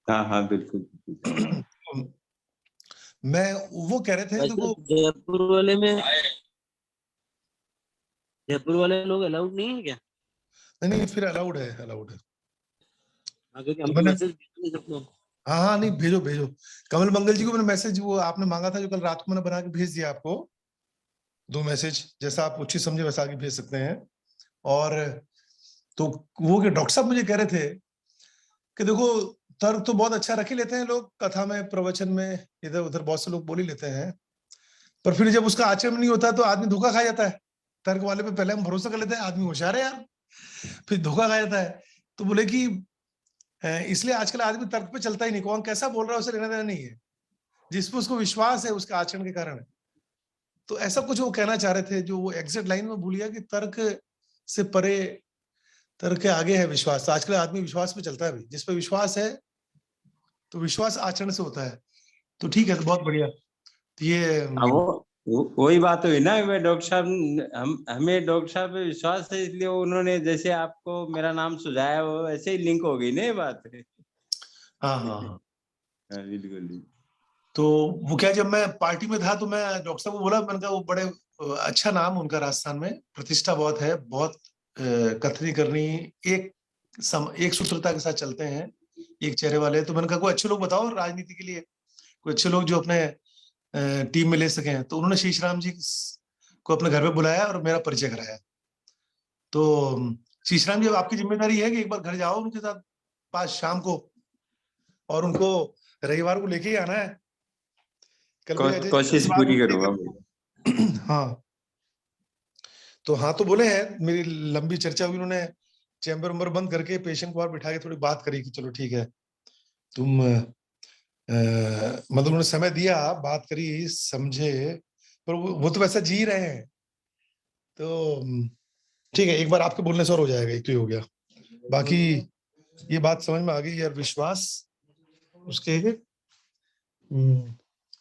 हाँ हाँ, बिल्कुल। मैं, वो कह रहे थे वैसे देखो, जयपुर वाले लोग अलाउड नहीं है क्या? नहीं फिर अलाउड है, अलाउड है। हाँ, क्योंकि तो हम मैंने, मैसेज भेज नहीं सकते। हाँ हाँ, नहीं भेजो भेजो। कमल मंगल जी को मैंने मैसेज, वो आपने मांगा था जो कल रात को मैंने बना के भेज दिया आपको 2 मैसेज, जैसा आप उचित समझे वैसा आगे भेज सकते हैं। और तो वो के डॉक्टर साहब मुझे कह रहे थे कि देखो तर्क तो बहुत अच्छा रख ही लेते हैं लोग, कथा में, प्रवचन में, इधर उधर बहुत से लोग बोल ही लेते हैं, पर फिर जब उसका आचरण नहीं होता तो आदमी धोखा खा जाता है। तर्क वाले पे पहले हम भरोसा कर लेते हैं, आदमी होशियार है यार, फिर धोखा खा जाता है। तो बोले कि इसलिए आजकल आदमी तर्क पे चलता ही नहीं, कौन कैसा बोल रहा है उसे लेना देना नहीं है, जिसपे उसको विश्वास है उसके आचरण के कारण। तो ऐसा कुछ वो कहना चाह रहे थे, जो वो एग्जैक्ट लाइन में भूल गया कि तर्क से परे, तर्क के आगे है विश्वास। तो आजकल आदमी विश्वास पे चलता है भाई, जिस पे विश्वास है तो विश्वास आचरण से होता है। तो ठीक है, तो बहुत बढ़िया। तो ये हाँ, वही बात हुई ना, वे डॉक्टर साहब, हमें डॉक्टर साहब पे विश्वास है, इसलिए उन्होंने जैसे आपको मेरा नाम सुझाया, वो ऐसे ही लिंक हो गई ना ये बात। हाँ हाँ हाँ। बिल्कुल। तो वो क्या, जब मैं पार्टी में था तो मैं डॉक्टर साहब को बोला, मैंने कहा वो बड़े अच्छा नाम उनका, राजस्थान में प्रतिष्ठा बहुत है, बहुत कथनी करनी, एक सूत्रता के साथ चलते हैं, एक चेहरे वाले। तो मैंने कहा कोई अच्छे लोग बताओ राजनीति के लिए, कोई अच्छे लोग जो अपने टीम में ले सकें। तो उन्होंने शीश राम जी को अपने घर पे बुलाया और मेरा परिचय कराया। तो शीश राम जी, अब आपकी जिम्मेदारी है कि एक बार घर जाओ उनके साथ पास शाम को, और उनको रविवार को लेके ही आना है। कल भी अजय कोशिश से बात पूरी हुई थी करूंगा कल। हाँ, तो हाँ तो बोले हैं, मेरी लंबी चर्चा हुई, उन्होंने चैम्बर वैम्बर बंद करके पेशेंट को और बिठा के थोड़ी बात करी कि चलो ठीक है, तुम मतलब उन्होंने समय दिया, बात करी, समझे, पर वो तो वैसा जी रहे हैं। तो ठीक है, एक बार आपके बोलने से और हो जाएगा, एक तो ही हो गया। बाकी ये बात समझ में आ गई यार, विश्वास उसके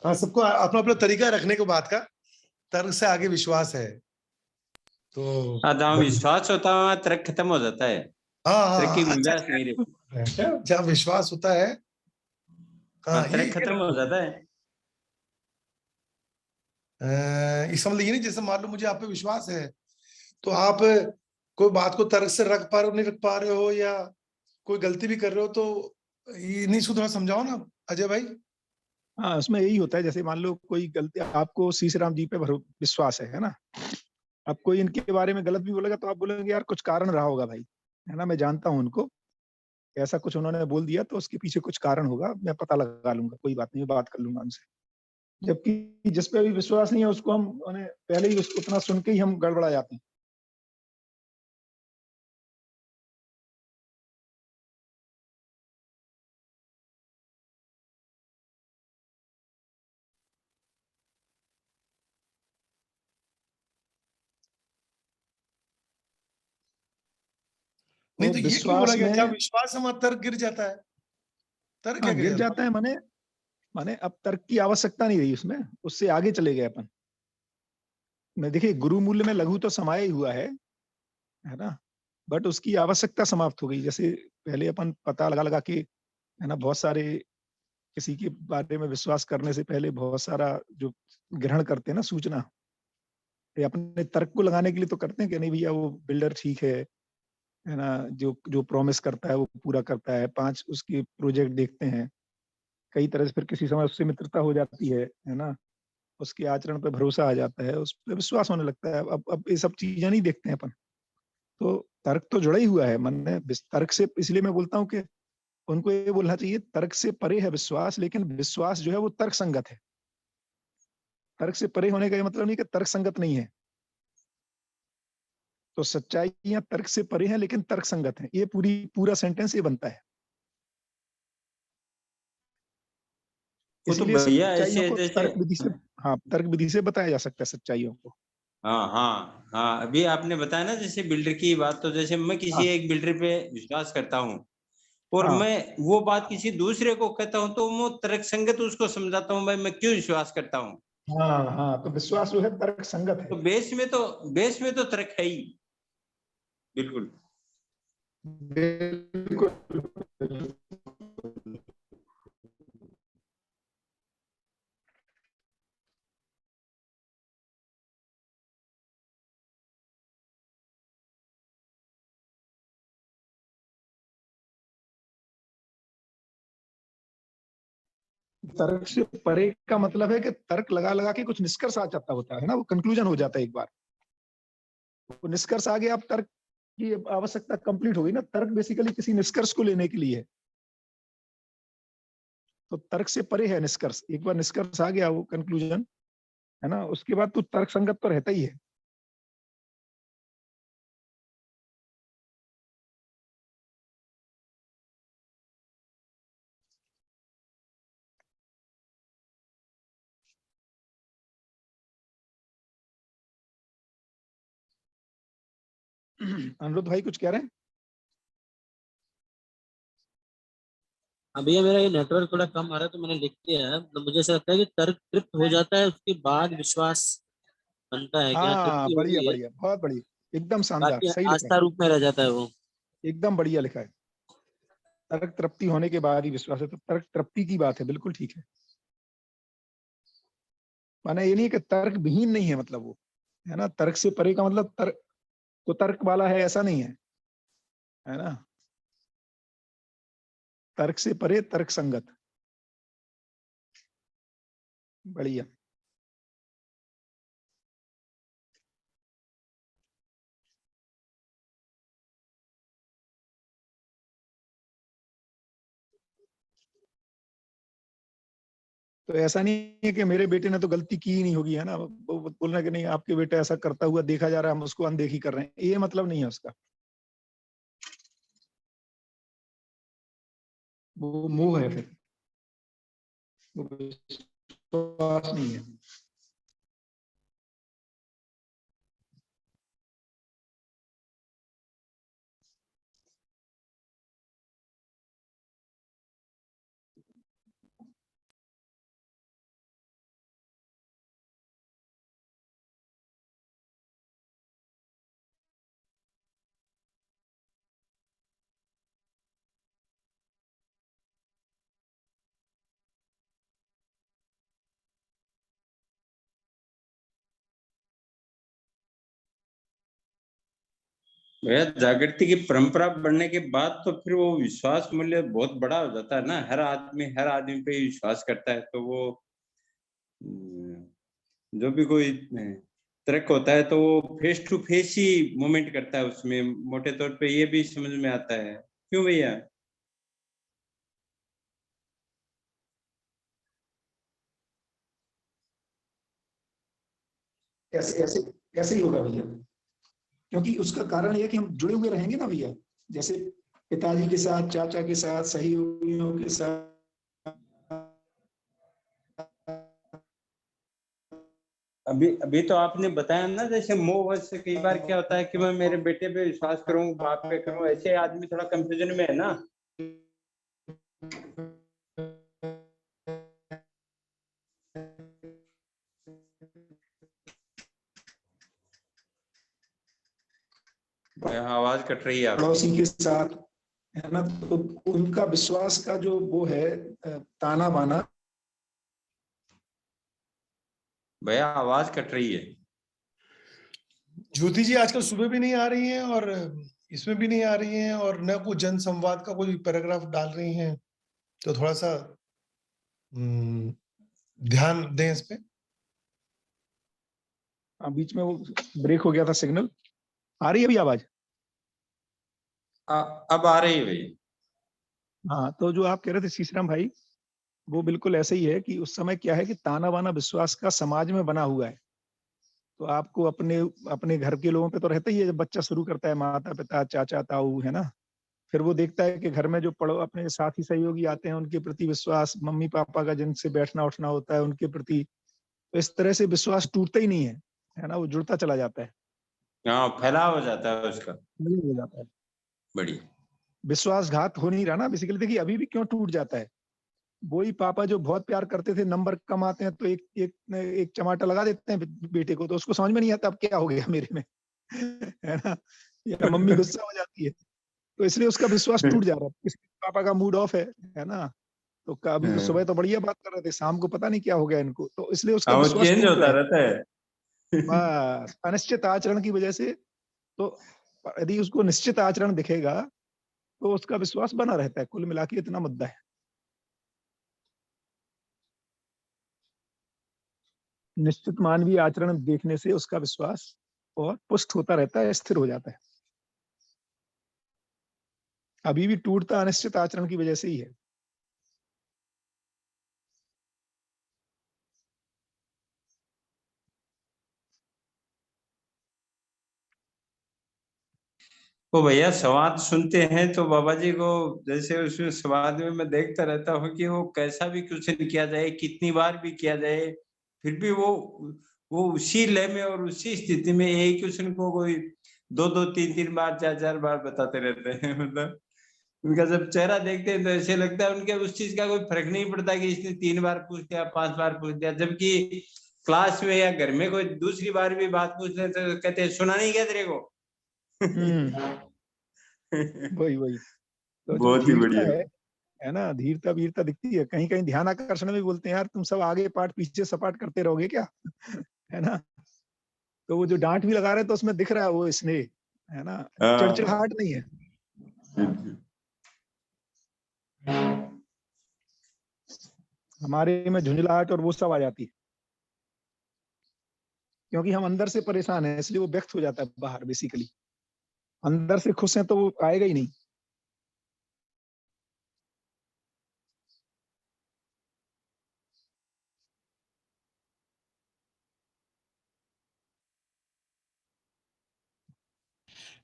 हाँ, सबको अपना अपना तरीका रखने को बात का, तर्क से आगे विश्वास है। तो जहाँ विश्वास होता है वहाँ तर्क खत्म हो जाता है, हाँ तर्क की हाँ, अच्छा, गुंजाइश नहीं रहती। जहाँ विश्वास होता है, हाँ हाँ, तर्क खत्म हो जाता है। इसका मतलब ये नहीं, जैसे मान लो मुझे आप पे विश्वास है, तो आप कोई बात को तर्क से रख पा रहे हो, नहीं रख पा रहे हो, या कोई गलती भी कर रहे हो, तो ये नहीं, इसको थोड़ा समझाओ ना अजय भाई। हाँ, उसमें यही होता है, जैसे मान लो कोई गलती, आपको सीसीराम जी पे विश्वास है ना, अब कोई इनके बारे में गलत भी बोलेगा तो आप बोलेंगे यार कुछ कारण रहा होगा भाई, है ना, मैं जानता हूँ उनको, ऐसा कुछ उन्होंने बोल दिया तो उसके पीछे कुछ कारण होगा, मैं पता लगा लूंगा, कोई बात नहीं, बात कर लूंगा उनसे। जबकि जिस पे अभी विश्वास नहीं है उसको हम उन्हें पहले ही उसको उतना सुन के ही हम गड़बड़ा जाते हैं। नहीं तो तो ये क्यों बोला विश्वास गया, में, जहाँ विश्वास है वहां तर्क गिर जाता है, तर्क क्या हाँ, गिर गिर जाता जाता है, माने अब तर्क की आवश्यकता नहीं रही उसमें, उससे आगे चले गए अपन। मैं देखिए, गुरु मूल्य में लघु तो समाया ही हुआ है ना, बट उसकी आवश्यकता समाप्त हो गई। जैसे पहले अपन पता लगा लगा के, है ना, बहुत सारे किसी के बारे में विश्वास करने से पहले बहुत सारा जो ग्रहण करते हैं ना सूचना, ये अपने तर्क को लगाने के लिए तो करते हैं कि नहीं भैया वो बिल्डर ठीक है ना, जो जो प्रॉमिस करता है वो पूरा करता है, 5 उसके प्रोजेक्ट देखते हैं, कई तरह से फिर किसी समय उससे मित्रता हो जाती है ना, उसके आचरण पे भरोसा आ जाता है, उस पर विश्वास होने लगता है। अब ये सब चीजें नहीं देखते हैं अपन, तो तर्क तो जुड़ा ही हुआ है मन में, तर्क से, इसलिए मैं बोलता हूँ कि उनको ये बोलना चाहिए तर्क से परे है विश्वास, लेकिन विश्वास जो है वो तर्क संगत है। तर्क से परे होने का ये मतलब नहीं कि तर्क संगत नहीं है, तो सच्चाइयां तर्क से परे हैं लेकिन तर्क संगत है, ये पूरा सेंटेंस ये बनता है। वो तो इसीलिए भैया सच्चाइयों ऐसे को जैसे, तर्क विधि से, हाँ, तर्क विधि से बताया जा सकता है सच्चाइयों को। हाँ हाँ हाँ, अभी आपने बताया ना जैसे बिल्डर की बात, तो जैसे मैं किसी हाँ एक बिल्डर पे विश्वास करता हूँ और हाँ मैं वो बात किसी दूसरे को कहता हूँ, तो मैं तर्क संगत उसको समझाता हूँ भाई मैं क्यों विश्वास करता हूँ। हाँ हाँ, तो विश्वास जो है तर्क संगत है। तो बेस में तो तर्क है ही, बिल्कुल। बिल्कुल। तर्क से परे का मतलब है कि तर्क लगा लगा के कुछ निष्कर्ष आ जाता होता है ना, वो कंक्लूजन हो जाता है एक बार, वो निष्कर्ष आ गया, अब तर्क की आवश्यकता कंप्लीट हो गई ना, तर्क बेसिकली किसी निष्कर्ष को लेने के लिए है, तो तर्क से परे है निष्कर्ष, एक बार निष्कर्ष आ गया वो कंक्लूजन, है ना, उसके बाद तो तर्क संगत तो रहता ही है। अनुरुद्ध भाई कुछ कह रहे हैं? हाँ भैया, मेरा ये नेटवर्क थोड़ा कम आ रहा है तो मैंने लिख दिया है। मतलब मुझे ऐसा लगता है कि तर्क तृप्त हो जाता है, उसके बाद विश्वास बनता है कि हाँ हाँ, तृप्ति हो बढ़िया गई है, बढ़िया, बहुत बढ़िया, एकदम शानदार, बाकी सही लिखा है, आस्था रूप में रह जाता है वो। एकदम बढ़िया लिखा है। तर्क तृप्ति होने के बाद ही विश्वास है, तो तर्क तृप्ति की बात है, बिल्कुल ठीक है। माने ये नहीं कि तर्क विहीन नहीं है, मतलब वो, है ना, तर्क से परे का मतलब तर्क तो तर्क वाला है ऐसा नहीं है ना, तर्क से परे तर्क संगत, बढ़िया। तो ऐसा नहीं है कि मेरे बेटे ने तो गलती की ही नहीं होगी, है ना, वो बोल रहे हैं कि नहीं आपके बेटा ऐसा करता हुआ देखा जा रहा है, हम उसको अनदेखी कर रहे हैं, ये मतलब नहीं है उसका। वो मोह है, फिर वो विश्वास नहीं है। भैया जागृति की परंपरा बढ़ने के बाद तो फिर वो विश्वास मूल्य बहुत बड़ा हो जाता है ना, हर आदमी पे विश्वास करता है, तो वो जो भी कोई तर्क होता है तो वो फेस टू फेस ही मोमेंट करता है उसमें, मोटे तौर पे ये भी समझ में आता है। क्यों भैया? ऐसे ऐसे ऐसे ही होगा भैया, क्योंकि उसका कारण यह कि हम जुड़े हुए रहेंगे ना भैया, जैसे पिताजी के साथ, चाचा के साथ, सहयोगियों के साथ, अभी तो आपने बताया ना, जैसे मोह से कई बार क्या होता है कि मैं मेरे बेटे पे विश्वास करूं, बाप पे करूं, ऐसे आदमी थोड़ा कंफ्यूजन में है ना। आवाज कट रही है आपकी। पड़ोसी के साथ, है ना, तो उनका विश्वास का जो वो है ताना बाना। भैया आवाज कट रही है। ज्योति जी आजकल सुबह भी नहीं आ रही हैं और इसमें भी नहीं आ रही हैं, और न कोई जन संवाद का कोई पैराग्राफ डाल रही हैं, तो थोड़ा सा ध्यान दें इस पे। बीच में वो ब्रेक हो गया था सिग्नल। आ रही है अभी आवाज? अब आ रही है भैया। हाँ, तो जो आप कह रहे थे शीशराम भाई, वो बिल्कुल ऐसे ही है कि उस समय क्या है कि ताना बाना विश्वास का समाज में बना हुआ है। तो आपको अपने अपने घर के लोगों पे तो रहता ही है, जब बच्चा शुरू करता है, माता पिता, चाचा ताऊ, है ना, फिर वो देखता है कि घर में जो पड़ो अपने साथी सहयोगी आते हैं उनके प्रति विश्वास, मम्मी पापा का जिनसे बैठना उठना होता है उनके प्रति, तो इस तरह से विश्वास टूटता ही नहीं है ना, वो जुड़ता चला जाता है, हाँ, फैलाव हो जाता है उसका। हो जाता है। बढ़िया। विश्वासघात हो नहीं रहा ना बेसिकली। देखिए अभी भी क्यों टूट जाता है, वही पापा जो बहुत प्यार करते थे, नंबर कम आते हैं तो एक एक एक चमाटा लगा देते हैं बेटे को, तो उसको समझ में नहीं आता अब क्या हो गया मेरे में, है ना, या मम्मी गुस्सा हो जाती है, तो इसलिए उसका विश्वास टूट जा रहा है। किसी पापा का मूड ऑफ है ना, तो अभी तो सुबह तो बढ़िया बात कर रहे थे, शाम को पता नहीं क्या हो गया इनको, तो इसलिए उसका हाँ, वो विश्वास चेंज टूट होता रहा है। रहता है। बस अनिश्चित आचरण की वजह से, तो यदि उसको निश्चित आचरण दिखेगा तो उसका विश्वास बना रहता है। कुल मिला के इतना मुद्दा है। निश्चित मानवीय आचरण देखने से उसका विश्वास और पुष्ट होता रहता है, स्थिर हो जाता है। अभी भी टूटता अनिश्चित आचरण की वजह से ही है। वो भैया संवाद सुनते हैं तो बाबा जी को, जैसे उसमें संवाद में मैं देखता रहता हूँ कि वो कैसा भी क्वेश्चन किया जाए, कितनी बार भी किया जाए, फिर भी वो उसी लय में और उसी स्थिति में एक ही क्वेश्चन को कोई 2-2, 3-3 बार, 4-4 बार बताते रहते हैं। मतलब उनका जब चेहरा देखते हैं तो ऐसे लगता है उनके उस चीज का कोई फर्क नहीं पड़ता कि इसने 3 बार पूछ दिया, 5 बार पूछ दिया, जबकि क्लास में या घर में कोई दूसरी बार भी बात पूछते तो कहते हैं सुना नहीं क्या तेरे को। वही वही तो जो बहुत ही धीरता बढ़िया। है ना, धीरता वीरता दिखती है। कहीं कहीं ध्यान आकर्षण में बोलते हैं यार तुम सब आगे पाठ पीछे सपाट करते रहोगे क्या, है ना, तो वो जो डांट भी लगा रहे हैं तो उसमें दिख रहा है वो स्नेह, है ना, चिड़चिड़ाहट नहीं है। हमारे में झुंझलाहट और वो सब आ जाती है, क्योंकि हम अंदर से परेशान हैं, इसलिए वो व्यक्त हो जाता है बाहर। बेसिकली अंदर से खुश हैं तो वो आएगा ही नहीं।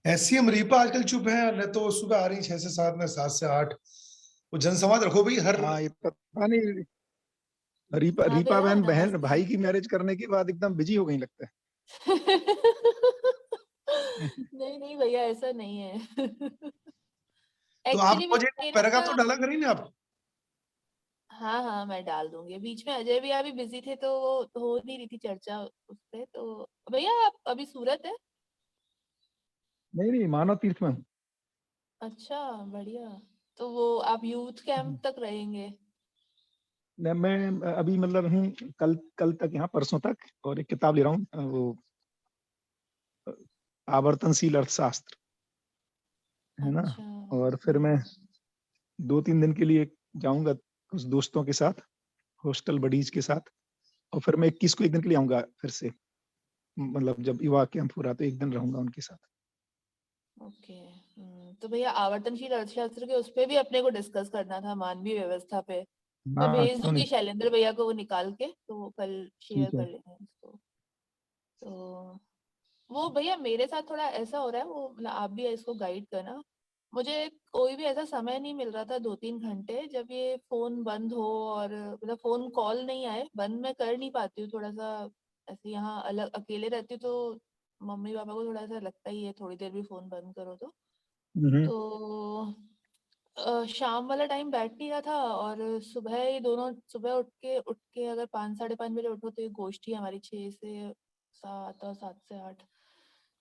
एससीएम रीपा आजकल चुप है, न तो सुबह आ रही 6 से 7, न 7 से 8। वो जनसंवाद रखो भाई हर। हाँ, ये पता नहीं, रीपा हाँ रीपा भैया, बहन नमस्ते। भाई की मैरिज करने के बाद एकदम बिजी हो गई लगता है। नहीं नहीं भैया, ऐसा नहीं है। तो आप एक्चुअली मुझे मेरा पैराग्राफ तो ना, डाला करेंगे आप। हाँ हाँ मैं डाल दूंगी। बीच में अजय भैया भी बिजी थे तो वो हो नहीं रही थी चर्चा उस पे। तो भैया आप अभी सूरत है? नहीं नहीं, मानव तीर्थ में हूँ। अच्छा, बढ़िया। तो वो आप यूथ कैंप तक रहेंगे? मैं अभी मतलब हूँ, कल कल तक यहाँ, परसों तक, और एक किताब ले रहा हूँ, वो आवर्तनशील अर्थशास्त्र, है ना। अच्छा। और फिर मैं 2-3 दिन के लिए जाऊंगा कुछ दोस्तों के साथ, हॉस्टल बडीज के साथ, और फिर मैं 21 को 1 दिन के लिए आऊंगा फिर से, मतलब जब युवा कैंप हो रहा तो 1 दिन रहूंगा उनके साथ। ओके। तो भैया आवर्तनशील अर्थशास्त्र के उस पे भी अपने को डिस्कस करना था, मानवीय व्यवस्था पे। मैं हाँ, भेज क्यों दूंगी नहीं, शैलेंद्र भैया को वो निकाल के, तो वो कल शेयर ठीक है। कर लेंगे इसको। तो वो भैया मेरे साथ थोड़ा ऐसा हो रहा है, वो मतलब आप भी इसको गाइड करना। मुझे कोई भी ऐसा समय नहीं मिल रहा था 2-3 घंटे, जब ये फोन बंद हो और मतलब फोन कॉल नहीं आए। बंद मैं कर नहीं पाती हूँ, थोड़ा सा ऐसे यहाँ अलग अकेले रहती हूँ तो मम्मी पापा को थोड़ा सा लगता ही है थोड़ी देर भी फोन बंद करो तो। हम्म। तो शाम वाला टाइम बैठ नहीं रहा था, और सुबह ये दोनों सुबह उठ के अगर 5-5:30 बजे उठो तो ये गोष्ठी हमारी 6 से 7 और 7 से 8।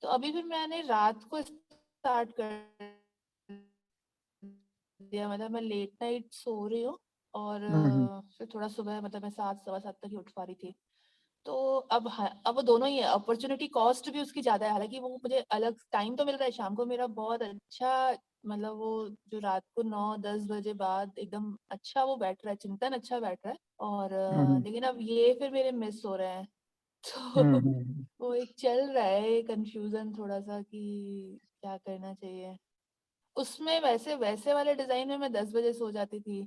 तो अभी फिर मैंने रात को स्टार्ट कर दिया, मतलब मैं लेट नाइट सो रही हूँ। और हम्म। फिर थोड़ा सुबह मतलब मैं 7 सवा 7 तक ही उठ पा रही थी। तो अब वो दोनों ही है, अपॉर्चुनिटी कॉस्ट भी उसकी ज्यादा है। हालांकि वो मुझे अलग टाइम तो मिल रहा है शाम को, मेरा बहुत अच्छा मतलब वो जो रात को 9-10 बजे बाद एकदम अच्छा वो बैठ रहा है, चिंतन अच्छा बैठ रहा है। और हम्म। लेकिन अब ये फिर मेरे मिस हो रहे हैं। हम्म। तो वो एक चल रहा है कंफ्यूजन थोड़ा सा कि क्या करना चाहिए। उसमें वैसे वैसे वाले डिजाइन में मैं 10 बजे सो जाती थी,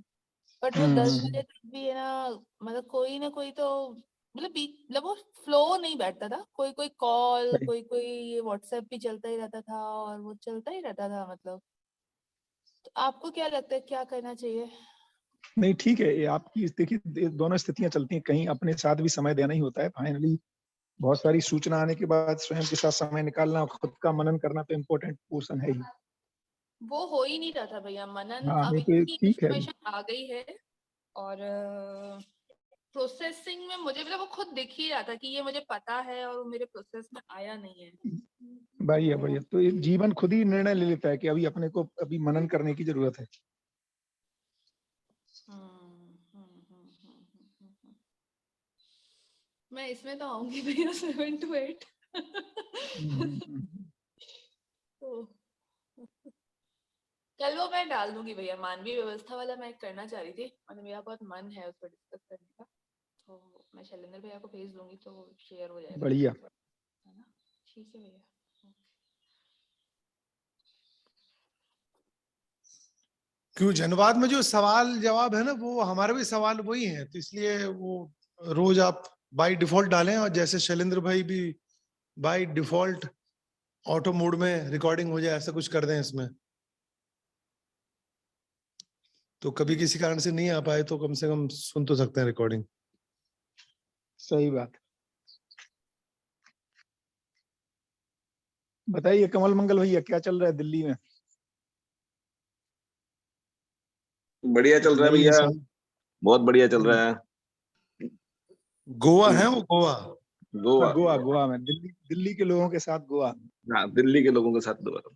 बट वो 10 बजे तक भी है ना, मतलब कोई ना कोई तो मतलब वो फ्लो नहीं बैठता था। कोई कोई कॉल, सही। कोई कोई व्हाट्सएप भी चलता ही रहता था, और वो चलता ही रहता था मतलब। तो आपको क्या लगता है क्या करना चाहिए? नहीं, ठीक है, ये आपकी देखिए, दोनों स्थितियां चलती हैं, कहीं अपने साथ भी समय देना ही होता है फाइनली। बहुत सारी सूचना आने के बाद स्वयं के साथ समय निकालना, खुद का मनन करना तो इम्पोर्टेंट पोर्शन है ही। वो हो ही नहीं रहा था भैया मनन। हाँ, अब नहीं तो ये इतनी ठीक है। इंफॉर्मेशन आ गई है, और प्रोसेसिंग में मुझे मतलब वो खुद दिख ही रहा था कि ये मुझे पता है और वो मेरे प्रोसेस में आया नहीं है। बढ़िया बढ़िया, तो ये जीवन खुद ही निर्णय ले लेता है कि अभी अपने को अभी मनन करने की जरूरत है। मैं इसमें तो आऊंगी भैया 7 to 8। हम्म। तो कल वो मैं डाल दूंगी भैया, मानवीय व्यवस्था वाला मैं करना चाह रही थी, मतलब मेरा बहुत मन है उस पर डिस्कस करने का। तो मैं शैलेंद्र भैया को भेज दूंगी तो शेयर हो जाएगा, बढ़िया। है ना। ठीक है भैया। क्यों जनवाद में जो सवाल जवाब है ना, वो हमारे भी सवाल वही हैं, तो इसलिए वो रोज आप बाय डिफॉल्ट डालें, और जैसे शैलेंद्र भाई भी बाय डिफॉल्ट ऑटो मोड में रिकॉर्डिंग हो जाए, ऐसा कुछ कर दें इसमें। तो कभी किसी कारण से नहीं आ पाए तो कम से कम सुन तो सकते हैं रिकॉर्डिंग। सही बात। बताइए कमल मंगल भैया, क्या चल रहा है दिल्ली में? बढ़िया चल रहा है नई भैया, मिसाल। बहुत बढ़िया चल रहा है। गोवा है वो, गोवा। हाँ, गोवा। गोवा, गोवा में, दिल्ली दिल्ली के लोगों के साथ गोवा। हाँ, दिल्ली के लोगों के साथ दोबारा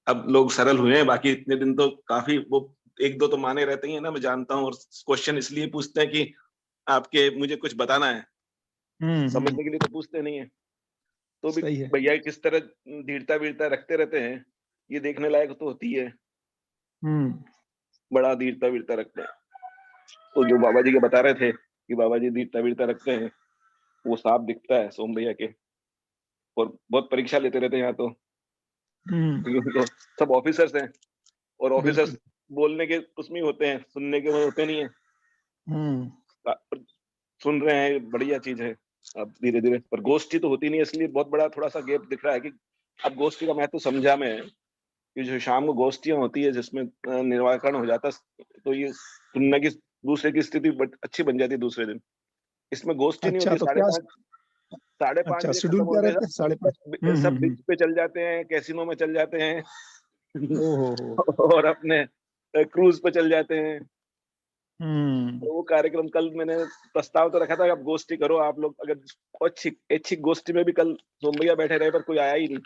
अब लोग सरल हुए हैं, बाकी इतने दिन तो काफी वो एक दो तो माने रहते ही है ना, मैं जानता हूँ। और क्वेश्चन इसलिए पूछते हैं कि आपके मुझे कुछ बताना है, समझने के लिए तो पूछते नहीं है। तो भी सही है। भैया किस तरह धीरता वीरता रखते रहते हैं, ये देखने लायक तो होती है। हम्म। बड़ा धीरता वीरता रखते हैं। तो जो बाबा जी के बता रहे थे कि बाबा जी धीरता वीरता रखते हैं, वो साफ दिखता है सोम भैया के। और बहुत परीक्षा लेते रहते हैं यहाँ तो, क्योंकि उनको सब ऑफिसर्स हैं, और ऑफिसर्स बिल्कुल। बोलने के उसमें होते हैं, सुनने के वो होते नहीं है। हम्म। पर सुन रहे हैं, बढ़िया चीज है। अब धीरे धीरे, पर गोष्ठी तो होती नहीं है, इसलिए बहुत बड़ा थोड़ा सा गैप दिख रहा है कि अब गोष्ठी का महत्व समझा मैं कि जो शाम को गोष्ठियां होती है जिसमें निराकरण हो जाता है, तो ये सुनने की दूसरे की स्थिति अच्छी बन जाती है दूसरे दिन। इसमें गोष्ठी नहीं अच्छा, होती, तो क्या 5:30 अच्छा बजे शेड्यूल खत्म क्या होते रहता है? 5:30? सब बीच पे चल जाते हैं, कैसीनो में चल जाते हैं ओहो। और अपने क्रूज पे चल जाते हैं। हम्म। तो वो कार्यक्रम कल मैंने प्रस्ताव तो रखा था कि आप गोष्ठी करो आप लोग, अगर अच्छी गोष्ठी में भी कल सोम भैया बैठे रहे पर कोई आया ही नहीं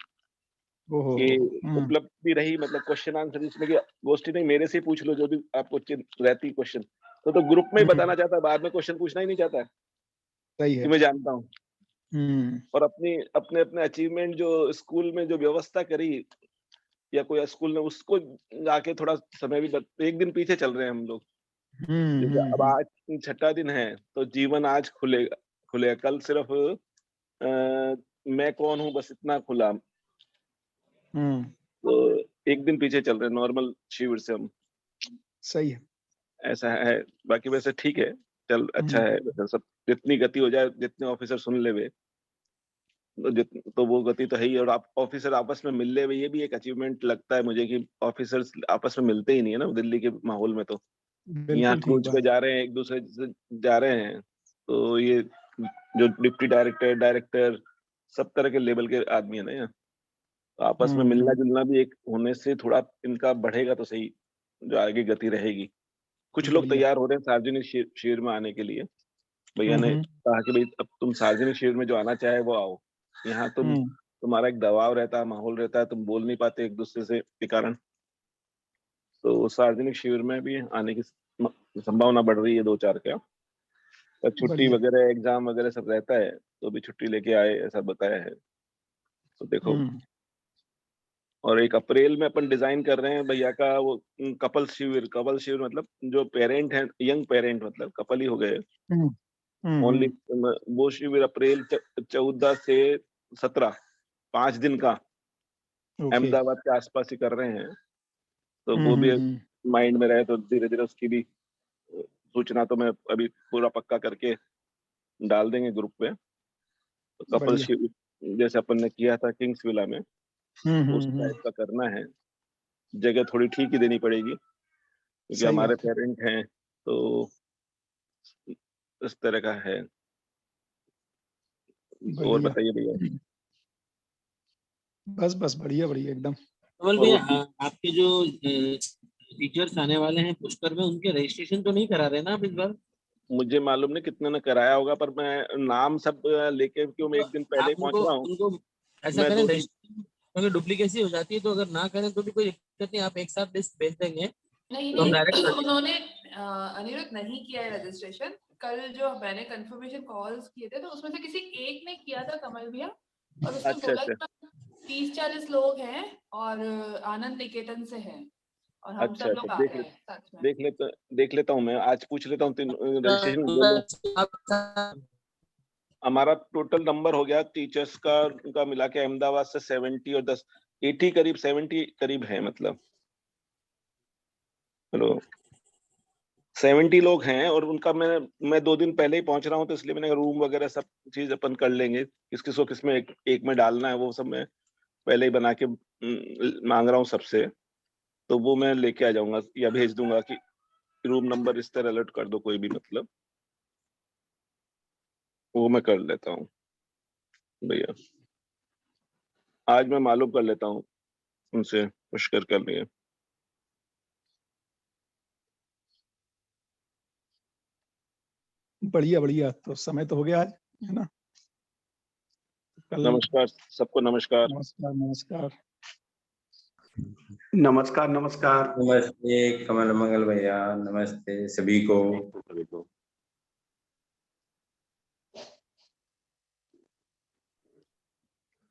ओहो। कि उपलब्धि रही, मतलब क्वेश्चन आंसर जिसमें कि गोष्ठी नहीं, मेरे से ही पूछ लो जो भी आपको रहती क्वेश्चन, तो ग्रुप में ही बताना चाहता है, बाद में क्वेश्चन पूछना ही नहीं चाहता है सही कि है। मैं जानता हूँ। और अपने अपने अचीवमेंट जो स्कूल में जो व्यवस्था करी या कोई स्कूल ने, उसको जाके थोड़ा समय भी एक दिन पीछे चल रहे हैं हम लोग। जैसे अब आज 6ठा दिन है तो जीवन आज खुलेगा, कल सिर्फ मैं कौन हूँ बस इतना खुला। तो एक दिन पीछे चल रहे हैं नॉर्मल शिविर से हम। सही है। ऐसा है, बाकी वैसे ठीक है, चल अच्छा है वैसे सब, जितनी गति हो जाए, जितने ऑफिसर सुन ले वे तो वो गति तो है ही। और आप ऑफिसर आपस में मिल ले वे, ये भी एक अचीवमेंट लगता है मुझे कि ऑफिसर्स आपस में मिलते ही नहीं है ना दिल्ली के माहौल में। तो यहाँ बिल्कुल ठीक क्रूज पे बात। जा रहे हैं, एक दूसरे से जा रहे हैं, तो ये जो डिप्टी डायरेक्टर सब तरह के लेवल के आदमी है ना यहाँ, तो आपस में मिलना जुलना भी एक होने से थोड़ा इनका बढ़ेगा तो सही, जो आगे गति रहेगी। कुछ लोग बढ़िया। तैयार हो रहे हैं सार्वजनिक शिविर में आने के लिए। भैया ने कहा कि भाई अब तुम सार्वजनिक शिविर में जो आना चाहे वो आओ, यहाँ तुम्हारा एक दबाव रहता है, माहौल रहता है, तुम बोल नहीं पाते एक दूसरे से के कारण, तो सार्वजनिक शिविर में भी आने की संभावना बढ़ रही है 2-4 क्या। तब छुट्टी बढ़िया। वगैरह एग्जाम वगैरह सब रहता है तो भी छुट्टी लेके आए ऐसा बताया है, तो देखो। और 1 अप्रैल में अपन डिजाइन कर रहे हैं भैया का वो कपल शिविर मतलब जो पेरेंट है, यंग पेरेंट मतलब कपल ही हो गए ओनली, वो शिविर अप्रैल 14 से 17 5 दिन का अहमदाबाद के आसपास ही कर रहे हैं। तो वो भी माइंड में रहे तो धीरे धीरे उसकी भी सूचना तो मैं अभी पूरा पक्का करके डाल देंगे ग्रुप पे। तो कपल शिविर जैसे अपन ने किया था किंग्स विला में, उस टाइप का करना है। जगह थोड़ी ठीक ही देनी पड़ेगी क्योंकि हमारे पेरेंट हैं, तो इस तरह का है। और बताइए भैया। बस बढ़िया एकदम। कमल भैया, आपके जो टीचर्स आने वाले हैं पुष्कर में, उनके रजिस्ट्रेशन तो नहीं करा रहे ना आप इस बार? मुझे मालूम नहीं कितने ने कराया होगा, पर मैं नाम सब लेके क्यों मैं एक दिन पहले ही पहुंच रहा हूँ। उनको ऐसा करें, क्योंकि डुप्लीकेसी हो जाती है, तो अगर ना करें तो भी कोई दिक्कत नहीं, आप एक साथ लिस्ट भेज देंगे। नहीं तो उन्होंने अनिरुद्ध नहीं किया है रजिस्ट्रेशन। कल जो मैंने कंफर्मेशन कॉल्स किए थे तो उसमें से किसी एक ने किया था, कमल भैया, और उसने बोला 30-40 लोग हैं और आनंद निकेतन से हैं और हम सब लोग आ रहे हैं साथ में। देख लेता हूँ मैं, आज पूछ लेता हूँ रजिस्ट्रेशन। हमारा टोटल नंबर हो गया टीचर्स का उनका मिला के अहमदाबाद से 70 और 80 करीब 70 करीब है, मतलब हेलो 70 लोग हैं। और उनका मैं 2 दिन पहले ही पहुंच रहा हूँ, तो इसलिए मैंने रूम वगैरह सब चीज अपन कर लेंगे, किसको किसमें एक में डालना है वो सब मैं पहले ही बना के मांग रहा हूँ सबसे। तो वो मैं लेके आ जाऊंगा या भेज दूंगा कि रूम नंबर इस तरह अलर्ट कर दो कोई भी, मतलब वो मैं कर लेता हूँ भैया। आज मैं मालूम कर लेता हूँ उनसे पुष्कर कर लिए। बढ़िया। तो समय तो हो गया आज, है ना? नमस्कार सबको। नमस्कार नमस्ते कमल मंगल भैया, नमस्ते सभी को।